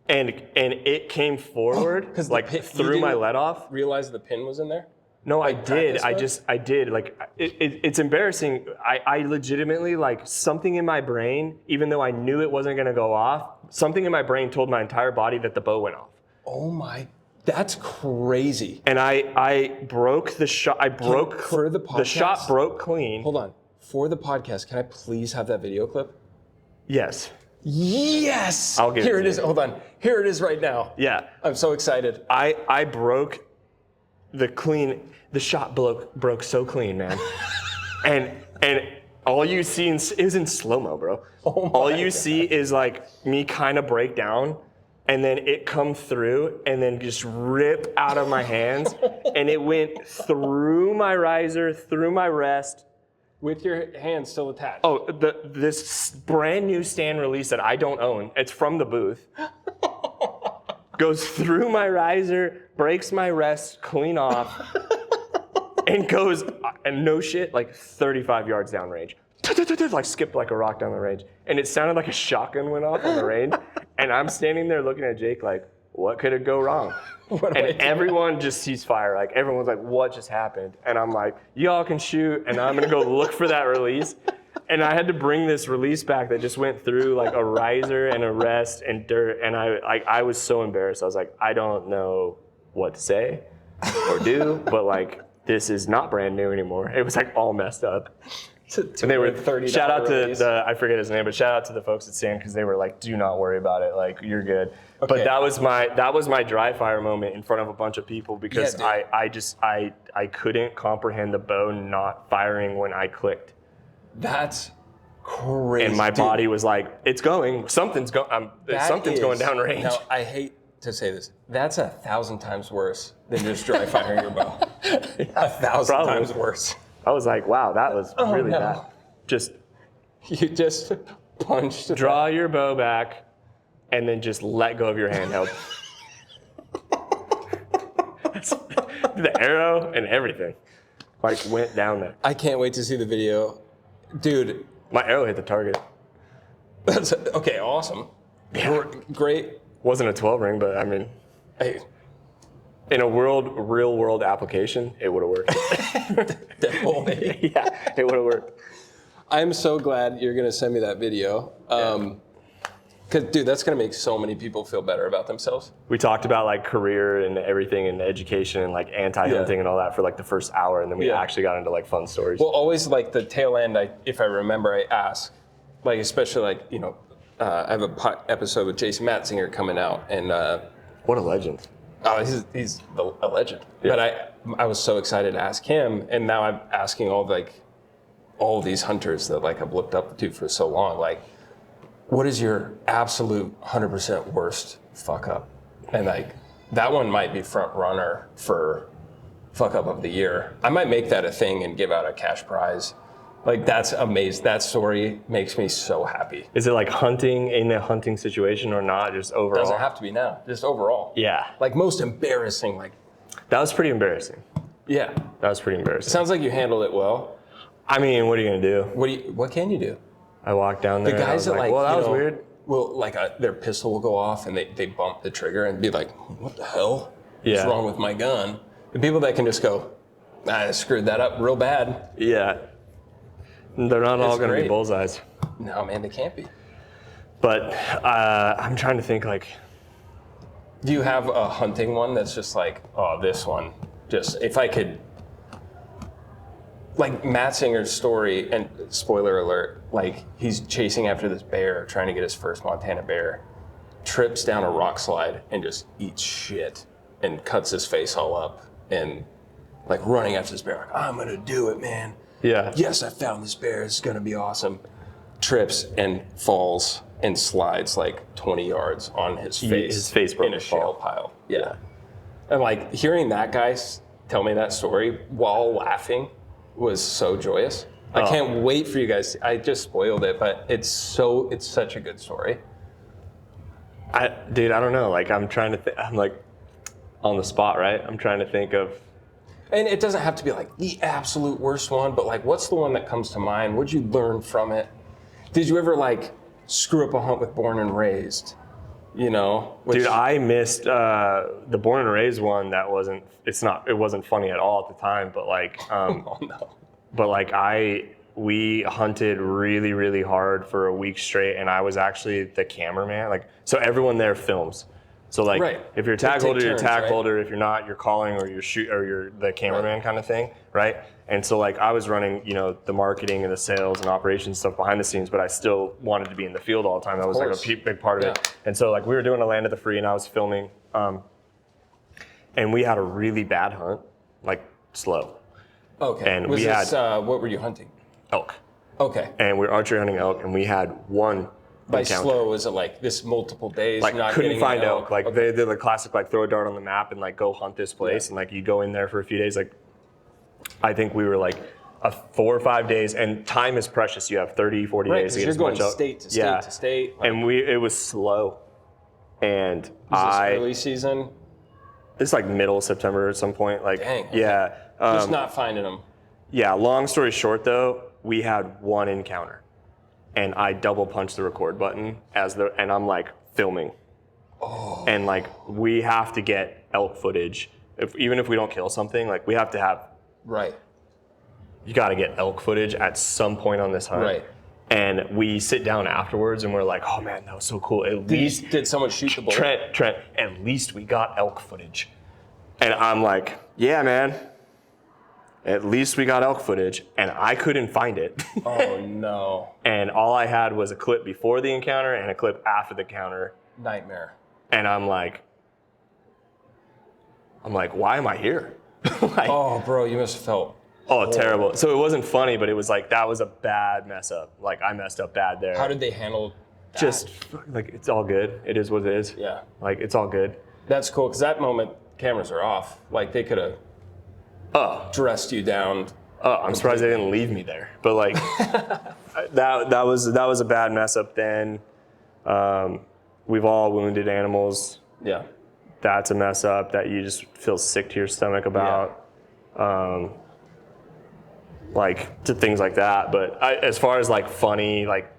B: And it came forward, like through my let off.
A: Realize the pin was in there?
B: No, I did. I did. Like it's embarrassing. I legitimately, like, something in my brain, even though I knew it wasn't gonna go off, something in my brain told my entire body that the bow went off.
A: Oh my, that's crazy.
B: And I broke the shot.
A: For the podcast,
B: the shot broke clean.
A: Hold on. For the podcast, can I please have that video clip?
B: Yes.
A: Yes!
B: I'll give
A: Here it is. Hold on. Here it is right now.
B: Yeah.
A: I'm so excited.
B: I broke the shot broke so clean, man. and all you see, it was in slow-mo, bro. All you see is like me kind of break down, and then it come through and then just rip out of my hands. And it went through my riser, through my rest.
A: With your hands still attached.
B: Oh, this brand new stand release that I don't own. It's from the booth. Goes through my riser, breaks my rest clean off, and goes, and no shit, like 35 yards down range. Like skipped like a rock down the range. And it sounded like a shotgun went off on the range. And I'm standing there looking at Jake like, what could it go wrong? And everyone just sees fire. Like, everyone's like, what just happened? And I'm like, y'all can shoot, and I'm gonna go look for that release. And I had to bring this release back that just went through like a riser and a rest and dirt. And I was so embarrassed. I was like, I don't know what to say or do, but like, this is not brand new anymore. It was like all messed up. And they were shout out to I forget his name, but shout out to the folks at Sand, because they were like, do not worry about it, like, you're good. Okay. But that was my dry fire moment in front of a bunch of people, because I couldn't comprehend the bow not firing when I clicked.
A: That's crazy.
B: And my body was like, it's going, something's going down range.
A: Now, I hate to say this, that's 1,000 times worse than just dry firing your bow. 1,000 times worse.
B: I was like, wow, that was really bad.
A: You just punched.
B: Draw your bow back, and then just let go of your handheld. The arrow and everything, like, went down there.
A: I can't wait to see the video, dude.
B: My arrow hit the target.
A: That's okay. Awesome.
B: Yeah.
A: Great.
B: Wasn't a 12 ring, but I mean,
A: Hey,
B: In a real world application, it would have worked.
A: Definitely.
B: Yeah, it would have worked.
A: I'm so glad you're going to send me that video. Because, dude, that's going to make so many people feel better about themselves.
B: We talked about like career and everything and education and like anti-hunting and all that for like the first hour, and then we actually got into like fun stories.
A: Well, always like the tail end, if I remember, I ask, like especially like, you know, I have a episode with Jason Matzinger coming out, and
B: what a legend.
A: Oh, he's a legend. Yeah. But I was so excited to ask him, and now I'm asking all these hunters that like I've looked up to for so long, like, what is your absolute 100% worst fuck up? And like that one might be front runner for fuck up of the year. I might make that a thing and give out a cash prize. Like that's amazing. That story makes me so happy.
B: Is it like hunting in a hunting situation or not? Just overall?
A: Doesn't have to be now. Just overall.
B: Yeah.
A: Like most embarrassing. Like
B: that was pretty embarrassing.
A: Yeah.
B: That was pretty embarrassing.
A: It sounds like you handled it well.
B: I mean, what are you gonna do?
A: What can you do?
B: I walked down there.
A: The guys that like,
B: well, that was weird.
A: Well, like their pistol will go off and they bump the trigger and be like, what the hell?
B: Yeah.
A: What's wrong with my gun? The people that can just go, I screwed that up real bad.
B: Yeah. They're not all going to be bullseyes.
A: No, man, they can't be.
B: But I'm trying to think like.
A: Do you have a hunting one that's just like, oh, this one, just if I could. Like Matzinger's story, and spoiler alert, like he's chasing after this bear, trying to get his first Montana bear, trips down a rock slide and just eats shit and cuts his face all up and like running after this bear, like, I'm gonna do it, man.
B: Yeah.
A: Yes, I found this bear. It's gonna be awesome. Trips and falls and slides like 20 yards on his face.
B: His face broke
A: in a shale pile. Yeah. And like hearing that guy tell me that story while laughing was so joyous. I can't wait for you guys. I just spoiled it, but it's such a good story.
B: Dude, I don't know. Like I'm trying to I'm like on the spot, right? I'm trying to think of.
A: And it doesn't have to be like the absolute worst one, but like what's the one that comes to mind? What'd you learn from it? Did you ever like screw up a hunt with Born and Raised? You know?
B: Dude, I missed the Born and Raised one. It wasn't funny at all at the time, but like,
A: oh no.
B: But like we hunted really, really hard for a week straight, and I was actually the cameraman. Like, so everyone there films. So like, if you're a tag holder, you're a tag holder. If you're not, you're calling or you're the cameraman kind of thing, right? And so like I was running, you know, the marketing and the sales and operations stuff behind the scenes, but I still wanted to be in the field all the time. That was like a big part of it. And so like we were doing a Land of the Free, and I was filming, and we had a really bad hunt, like slow.
A: Okay.
B: And
A: what were you hunting?
B: Elk.
A: Okay.
B: And we were archery hunting elk, and we had one.
A: By
B: encounter.
A: slow, is it like this multiple days?
B: Like
A: not
B: couldn't find elk. Like
A: okay.
B: they're the classic like throw a dart on the map and like go hunt this place, and like you go in there for a few days. Like I think we were like 4 or 5 days, and time is precious. You have 30, 40 days to get as much elk.
A: You're going state to state to state. Like,
B: and it was slow. And
A: was this early season?
B: It's like middle of September at some point. Like,
A: dang. Okay.
B: Yeah.
A: Just not finding them.
B: Yeah. Long story short, though, we had one encounter, and I double punched the record button and I'm like filming. Oh. And like we have to get elk footage, even if we don't kill something. Like we have to have.
A: Right.
B: You got to get elk footage at some point on this hunt.
A: Right.
B: And we sit down afterwards and we're like, oh man, that was so cool.
A: Did someone shoot the bullet?
B: Trent, at least we got elk footage. And I'm like, yeah, man, at least we got elk footage. And I couldn't find it.
A: Oh no.
B: And all I had was a clip before the encounter and a clip after the encounter.
A: Nightmare.
B: And I'm like, why am I here?
A: Like, oh, bro, you must have felt.
B: Oh, terrible. So it wasn't funny, but it was like, that was a bad mess up. Like I messed up bad there.
A: How did they handle that?
B: Just like, it's all good. It is what it is.
A: Yeah.
B: Like it's all good.
A: That's cool, because that moment, cameras are off. Like they could have dressed you down.
B: I'm surprised they didn't leave me there. But like, that was a bad mess up then. We've all wounded animals.
A: Yeah.
B: That's a mess up that you just feel sick to your stomach about. Yeah. Like to things like that. But as far as like funny, like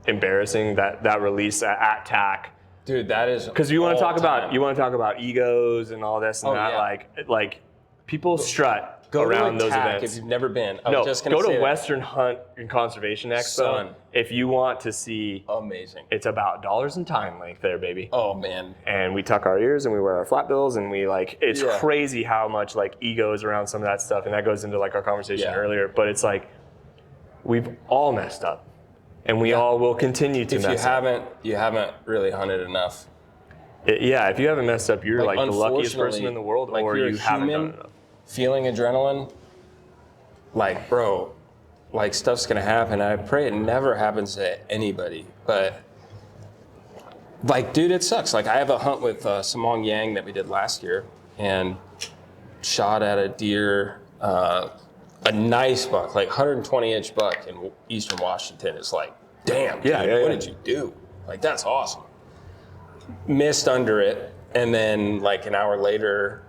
B: embarrassing, that release at TAC
A: Dude, that is
B: because you want to talk about egos and all this and that.
A: Yeah.
B: Like people strut
A: Go
B: around
A: to
B: those
A: TAC
B: events.
A: if you've never been.
B: Go to Western Hunt and Conservation Expo
A: Son.
B: if you want to see.
A: Amazing.
B: It's about dollars and time length there, baby.
A: Oh man.
B: And we tuck our ears and we wear our flat bills and we like. It's crazy how much like ego is around some of that stuff, and that goes into like our conversation earlier. But it's like we've all messed up, and we all will continue to. If
A: you haven't really hunted enough.
B: If you haven't messed up, you're like the luckiest person in the world,
A: like
B: or you haven't done enough.
A: Feeling adrenaline, like, bro, like stuff's gonna happen. I pray it never happens to anybody, but like, dude, it sucks. Like, I have a hunt with Samong Yang that we did last year, and shot at a deer, a nice buck, like 120-inch buck in Eastern Washington. It's like, damn, dude, what did you do? Like, that's awesome. Missed under it, and then like an hour later,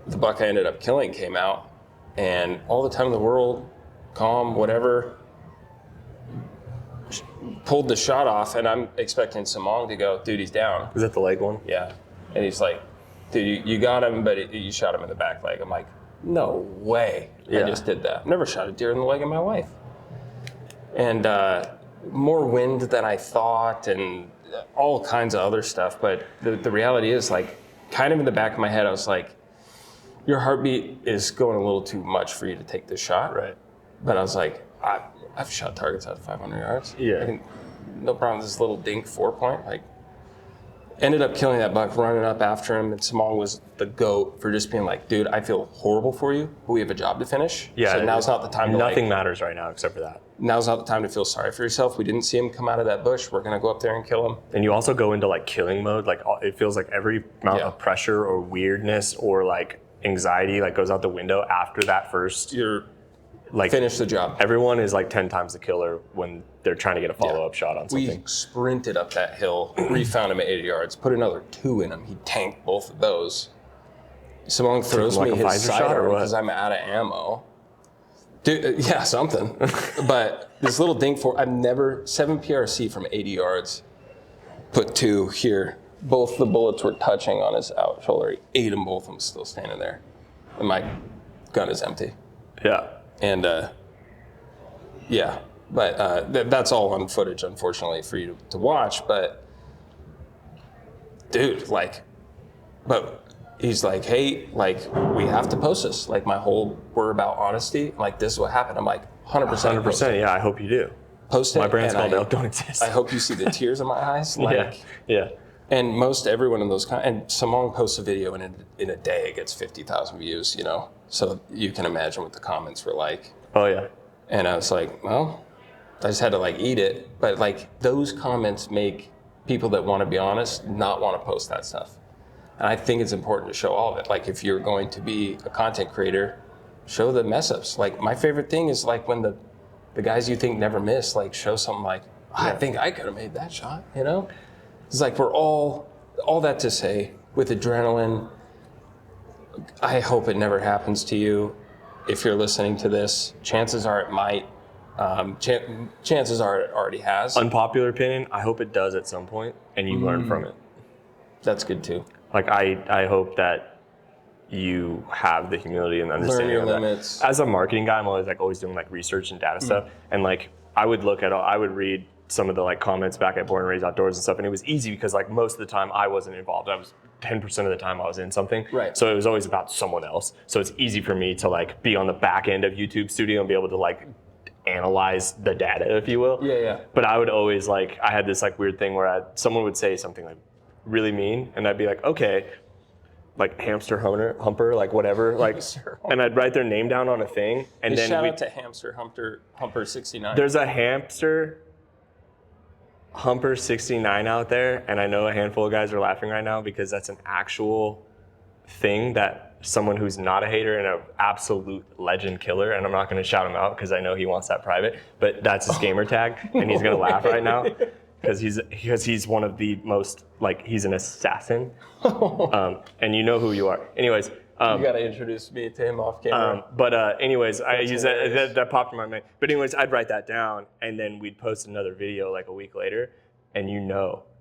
A: the buck I ended up killing came out, and all the time in the world, calm, whatever, pulled the shot off, and I'm expecting Samong to go, dude, he's down.
B: Is that the leg one?
A: Yeah. And he's like, dude, you got him, but you shot him in the back leg. I'm like, no way. I just did that. Never shot a deer in the leg in my life. And more wind than I thought, and all kinds of other stuff. But the reality is, like, kind of in the back of my head, I was like, your heartbeat is going a little too much for you to take this shot.
B: Right.
A: But I was like, I've shot targets out of 500 yards.
B: Yeah.
A: I think no problem with this little dink 4-point. Like, ended up killing that buck, running up after him, and Samong was the GOAT for just being like, dude, I feel horrible for you, but we have a job to finish.
B: Yeah.
A: So now's not the time to
B: Nothing matters right now except for that.
A: Now's not the time to feel sorry for yourself. We didn't see him come out of that bush. We're going to go up there and kill him.
B: And you also go into like killing mode. Like, it feels like every amount of pressure or weirdness or like anxiety like goes out the window after that first.
A: You're
B: like
A: finish the job.
B: Everyone is like 10 times the killer when they're trying to get a follow-up shot on something.
A: We sprinted up that hill, refound him at 80 yards, put another 2 in him. He tanked both of those. Samong throws me his sidearm because I'm out of ammo. Dude, yeah, something. But this little dink 7 PRC from 80 yards, put 2 here. Both the bullets were touching on his out shoulder. He ate them both. I'm still standing there. And my gun is empty.
B: Yeah.
A: And but that's all on footage, unfortunately, for you to watch. But dude, like, but he's like, hey, like, we have to post this. Like, we're about honesty. Like, this is what happened. I'm like, 100%.
B: 100%. Yeah, I hope you do.
A: Post it.
B: My brand's called Elk Don't Exist.
A: I hope you see the tears in my eyes. Like,
B: yeah.
A: And most everyone in those and Samong posts a video, and in a day it gets 50,000 views. You know, so you can imagine what the comments were like.
B: Oh yeah.
A: And I was like, well, I just had to like eat it. But like, those comments make people that want to be honest not want to post that stuff. And I think it's important to show all of it. Like, if you're going to be a content creator, show the mess ups. Like, my favorite thing is like when the guys you think never miss, like, show something like, I think I could have made that shot, you know? It's like, we're all that to say, with adrenaline, I hope it never happens to you. If you're listening to this, chances are it might. Chances are it already has.
B: Unpopular opinion, I hope it does at some point, and you learn from it.
A: That's good too.
B: Like, I hope that you have the humility and understanding
A: Learn your
B: of
A: limits.
B: That. As a marketing guy, I'm always doing like research and data stuff, and like I would read some of the like comments back at Born and Raised Outdoors and stuff, and it was easy because like most of the time I wasn't involved. I was 10% of the time I was in something.
A: Right.
B: So it was always about someone else. So it's easy for me to like be on the back end of YouTube Studio and be able to like analyze the data, if you will.
A: Yeah.
B: But I would always like, I had this like weird thing where someone would say something like really mean, and I'd be like, okay, like hamster humper, like whatever, like, and I'd write their name down on a thing, and then
A: shout out to hamster humper 69.
B: There's a hamster Humper 69 out there, and I know a handful of guys are laughing right now because that's an actual thing that someone who's not a hater and an absolute legend killer, and I'm not going to shout him out because I know he wants that private, but that's his gamer tag, and he's going to laugh right now because he's one of the most, like, he's an assassin, and you know who you are. Anyways.
A: You got to introduce me to him off camera.
B: Anyways, I use that popped in my mind. But anyways, I'd write that down, and then we'd post another video like a week later, and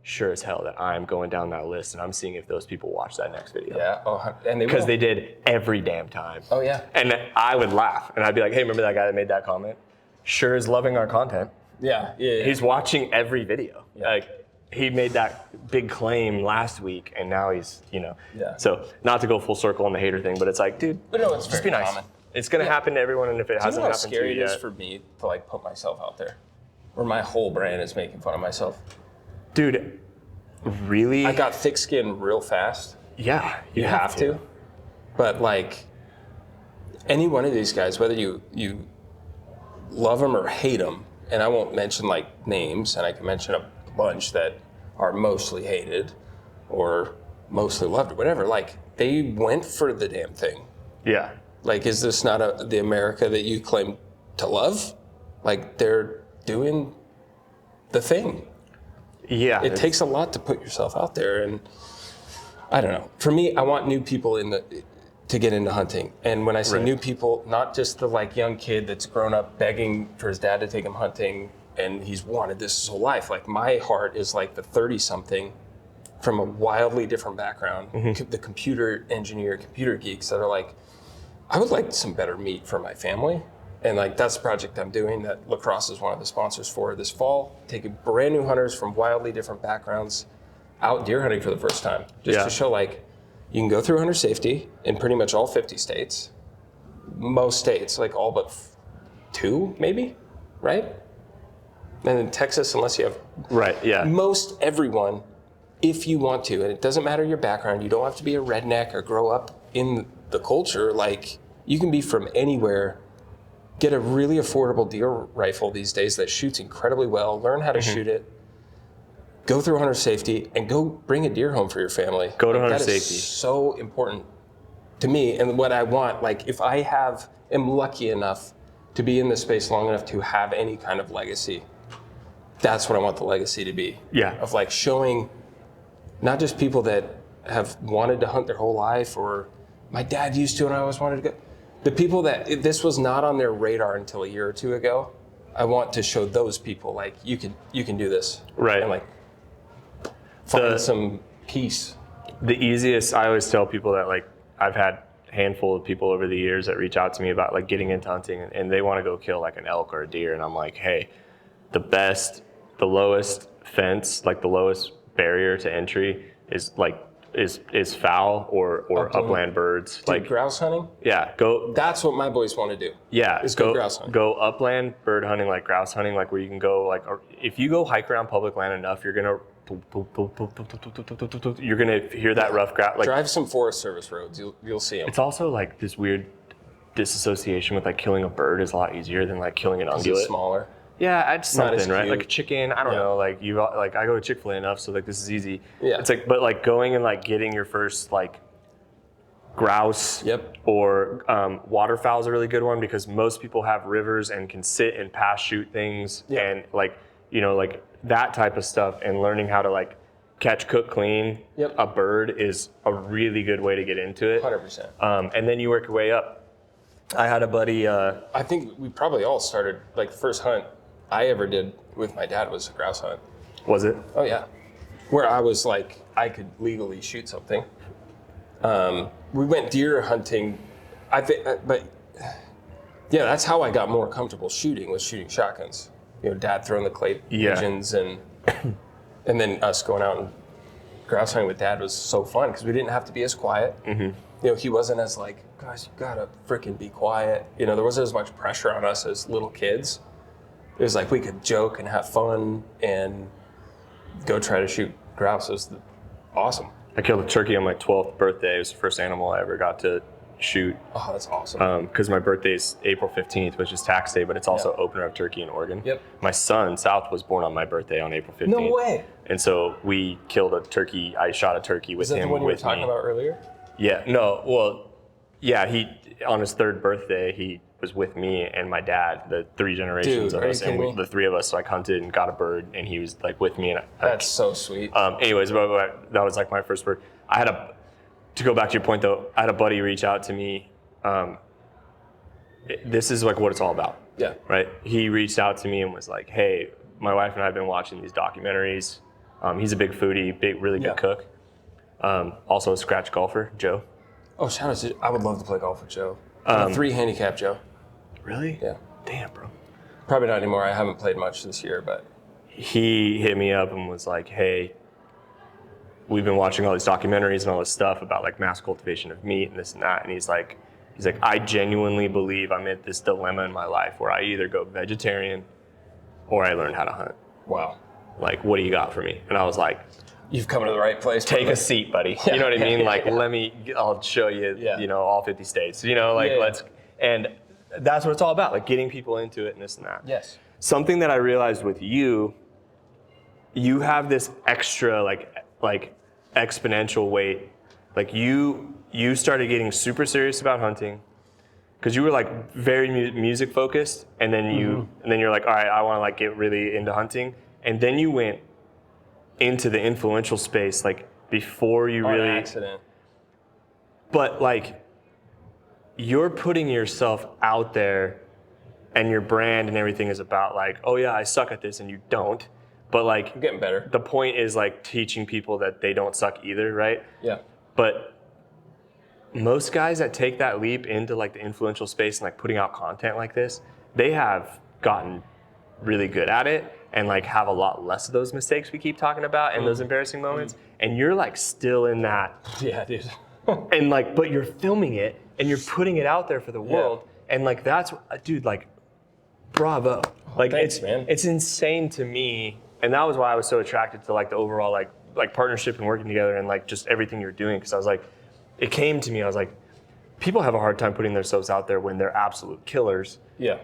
B: sure as hell that I'm going down that list and I'm seeing if those people watch that next video.
A: Yeah. Oh, and they
B: Because they did every damn time.
A: Oh yeah.
B: And I would laugh and I'd be like, hey, remember that guy that made that comment? Sure is loving our content.
A: Yeah.
B: He's watching every video.
A: Yeah.
B: Like, he made that big claim last week, and now he's,
A: Yeah.
B: So not to go full circle on the hater thing, but it's like, dude,
A: But no, it's
B: just
A: very
B: be nice.
A: common.
B: It's gonna happen to everyone, and if it hasn't
A: how
B: happened to
A: scary
B: you
A: it is
B: yet,
A: for me to like put myself out there, where my whole brain is making fun of myself.
B: dude, really?
A: I got thick skin real fast.
B: Yeah,
A: You have to. But like any one of these guys, whether you love them or hate them, and I won't mention like names, and I can mention a bunch that are mostly hated or mostly loved or whatever, like they went for the damn thing.
B: Yeah.
A: Like, is this not the America that you claim to love? Like, they're doing the thing.
B: Yeah.
A: It takes a lot to put yourself out there, and I don't know. For me, I want new people to get into hunting. And when I say new people, not just the like young kid that's grown up begging for his dad to take him hunting and he's wanted this his whole life. Like, my heart is like the 30-something from a wildly different background, the computer engineer, computer geeks that are like, I would like some better meat for my family. And like, that's the project I'm doing that Lacrosse is one of the sponsors for this fall, taking brand new hunters from wildly different backgrounds out deer hunting for the first time. Just to show like, you can go through hunter safety in pretty much all 50 states. Most states, like all but 2 maybe, right? And in Texas, unless you have most everyone, if you want to, and it doesn't matter your background, you don't have to be a redneck or grow up in the culture, like you can be from anywhere, get a really affordable deer rifle these days that shoots incredibly well, learn how to shoot it, go through hunter safety, and go bring a deer home for your family.
B: Go to hunter
A: that
B: safety.
A: Is so important to me, and what I want, like if I am lucky enough to be in this space long enough to have any kind of legacy, that's what I want the legacy to be.
B: Yeah.
A: Of like showing not just people that have wanted to hunt their whole life, or my dad used to and I always wanted to go. The people that this was not on their radar until a year or 2 ago, I want to show those people like you can do this.
B: Right.
A: And like find some peace.
B: The easiest, I always tell people that like I've had a handful of people over the years that reach out to me about like getting into hunting and they want to go kill like an elk or a deer, and I'm like, hey, the lowest fence, like the lowest barrier to entry is fowl or upland birds.
A: Dude,
B: like
A: grouse hunting?
B: Yeah, go.
A: That's what my boys want to do.
B: Yeah,
A: is go grouse hunting.
B: Go upland bird hunting, like grouse hunting, like where you can go like, or if you go hike around public land enough, you're gonna hear that rough grouse. Like,
A: drive some Forest Service roads, you'll see them.
B: It's also like this weird disassociation with like killing a bird is a lot easier than like killing an ungulate.
A: It's smaller.
B: Yeah, add something, right?
A: cute.
B: Like a chicken, I don't know, like I go to Chick-fil-A enough, so like this is easy.
A: Yeah.
B: It's like, but like going and like getting your first like grouse or waterfowl is a really good one because most people have rivers and can sit and pass shoot things and like, like that type of stuff, and learning how to like catch, cook, clean a bird is a really good way to get into it.
A: 100%.
B: And then you work your way up. I had a buddy.
A: I think we probably all started, like the first hunt I ever did with my dad was a grouse hunt.
B: Was it?
A: Oh yeah. Where I was like, I could legally shoot something. We went deer hunting, I think, but yeah, that's how I got more comfortable shooting, was shooting shotguns. Dad throwing the clay pigeons and then us going out and grouse hunting with dad was so fun because we didn't have to be as quiet. He wasn't as like, guys, you gotta freaking be quiet. There wasn't as much pressure on us as little kids. It was like we could joke and have fun and go try to shoot grouse. It was awesome.
B: I killed a turkey on my 12th birthday. It was the first animal I ever got to shoot.
A: Oh, that's awesome.
B: Because my birthday's April 15th, which is tax day, but it's also opener of turkey in Oregon.
A: Yep.
B: My son, South, was born on my birthday on April 15th.
A: No way.
B: And so we killed a turkey. I shot a turkey with him.
A: Is that the one you were
B: with
A: talking about earlier?
B: Yeah. No. Well, yeah. He on his 3rd birthday, he was with me and my dad, the 3 generations of us, and the 3 of us like hunted and got a bird, and he was like with me. And
A: that's so sweet.
B: Anyways, but that was like my first bird. To go back to your point though, I had a buddy reach out to me. This is like what it's all about.
A: Yeah.
B: Right. He reached out to me and was like, "Hey, my wife and I have been watching these documentaries He's a big foodie, really good cook. Also a scratch golfer, Joe.
A: Oh, shout out to, I would love to play golf with Joe. I'm a 3 handicap, Joe.
B: Really?
A: Yeah.
B: Damn, bro.
A: Probably not anymore. I haven't played much this year, but.
B: He hit me up and was like, hey, we've been watching all these documentaries and all this stuff about like mass cultivation of meat and this and that. And he's like, I genuinely believe I'm at this dilemma in my life where I either go vegetarian or I learn how to hunt.
A: Wow.
B: Like, what do you got for me? And I was like,
A: you've come to the right place.
B: Take a seat, buddy.
A: Yeah,
B: you know what I mean?
A: yeah.
B: I'll show you, all 50 states, and that's what it's all about, like getting people into it and this and that.
A: Yes.
B: Something that I realized with you have this extra like exponential weight. Like you started getting super serious about hunting because you were like very music focused, and then you're like, all right, I want to like get really into hunting, and then you went into the influential space like before you really.
A: On accident.
B: But like you're putting yourself out there, and your brand and everything is about like, oh yeah, I suck at this, and you don't. But like,
A: I'm getting better.
B: The point is like teaching people that they don't suck either, right?
A: Yeah.
B: But most guys that take that leap into like the influential space and like putting out content like this, they have gotten really good at it and like have a lot less of those mistakes we keep talking about and those embarrassing moments. And you're like still in that.
A: Yeah, dude.
B: And like, but you're filming it and you're putting it out there for the world. Yeah. And like, that's, dude, like, bravo. Like,
A: thanks, man.
B: It's insane to me. And that was why I was so attracted to like the overall like partnership and working together and like just everything you're doing. Cause I was like, it came to me, I was like, people have a hard time putting themselves out there when they're absolute killers.
A: Yeah.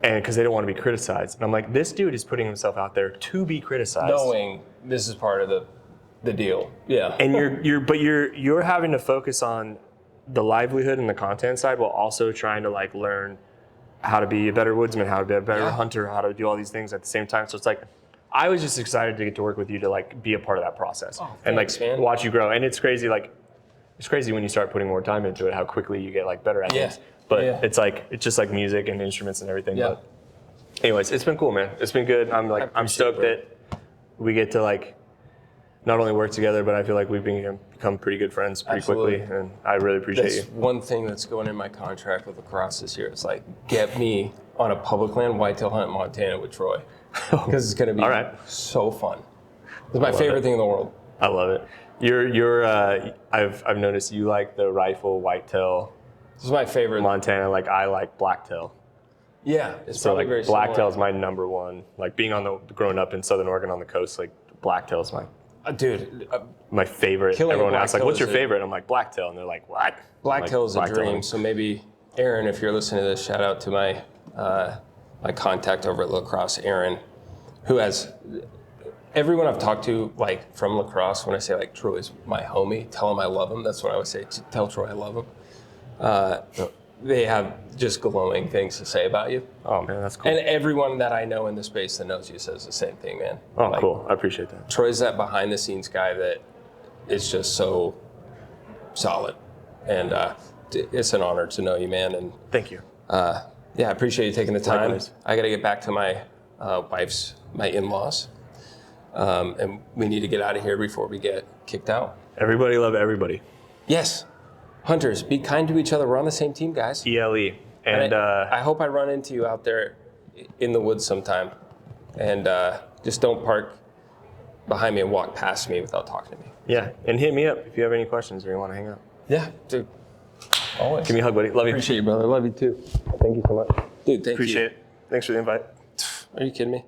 B: And because they don't want to be criticized. And I'm like, this dude is putting himself out there to be criticized.
A: Knowing this is part of the deal. Yeah.
B: And you're having to focus on the livelihood and the content side while also trying to like learn how to be a better woodsman, how to be a better hunter, how to do all these things at the same time. So it's like, I was just excited to get to work with you to like be a part of that process and like watch you grow. And it's crazy, like it's crazy when you start putting more time into it, how quickly you get like better at things. But it's just like music and instruments and everything. Yeah. But anyways, it's been cool, man. It's been good. I'm stoked that we get to like not only work together, but I feel like we've become pretty good friends pretty quickly, and I really appreciate you.
A: One thing that's going in my contract with Lacrosse this year. It's like, get me on a public land whitetail hunt in Montana with Troy. Because it's going to be so fun. It's my favorite thing in the world.
B: I love it. I've noticed you like the rifle whitetail.
A: This is my favorite.
B: Montana, like I like blacktail.
A: Yeah, it's
B: so
A: probably
B: like
A: very
B: blacktail is my number one. Like being growing up in Southern Oregon on the coast, like blacktail is my favorite. Everyone asks like, "What's your favorite?" I'm like blacktail, and they're like, "What?"
A: Blacktail is a dream. So maybe Aaron, if you're listening to this, shout out to my my contact over at Lacrosse, Aaron, who has everyone I've talked to like from Lacrosse. When I say like Troy's my homie, tell him I love him. That's what I would say. Tell Troy I love him. They have just glowing things to say about you.
B: Oh man, that's cool.
A: And everyone that I know in the space that knows you says the same thing, man.
B: Oh, like, cool. I appreciate that.
A: Troy's that behind the scenes guy that is just so solid, and it's an honor to know you, man. And
B: thank you.
A: I appreciate you taking the time.
B: Likewise.
A: I got to get back to my my in-laws, and we need to get out of here before we get kicked out.
B: Everybody love everybody.
A: Yes. Hunters, be kind to each other. We're on the same team, guys.
B: ELE. And
A: I hope I run into you out there in the woods sometime. And just don't park behind me and walk past me without talking to me.
B: Yeah, and hit me up if you have any questions or you want to hang out.
A: Yeah, dude. Always.
B: Give me a hug, buddy. Love you.
A: Appreciate you, brother. Love you too.
B: Thank you so much.
A: Dude, thank you.
B: Appreciate it. Thanks for the invite.
A: Are you kidding me?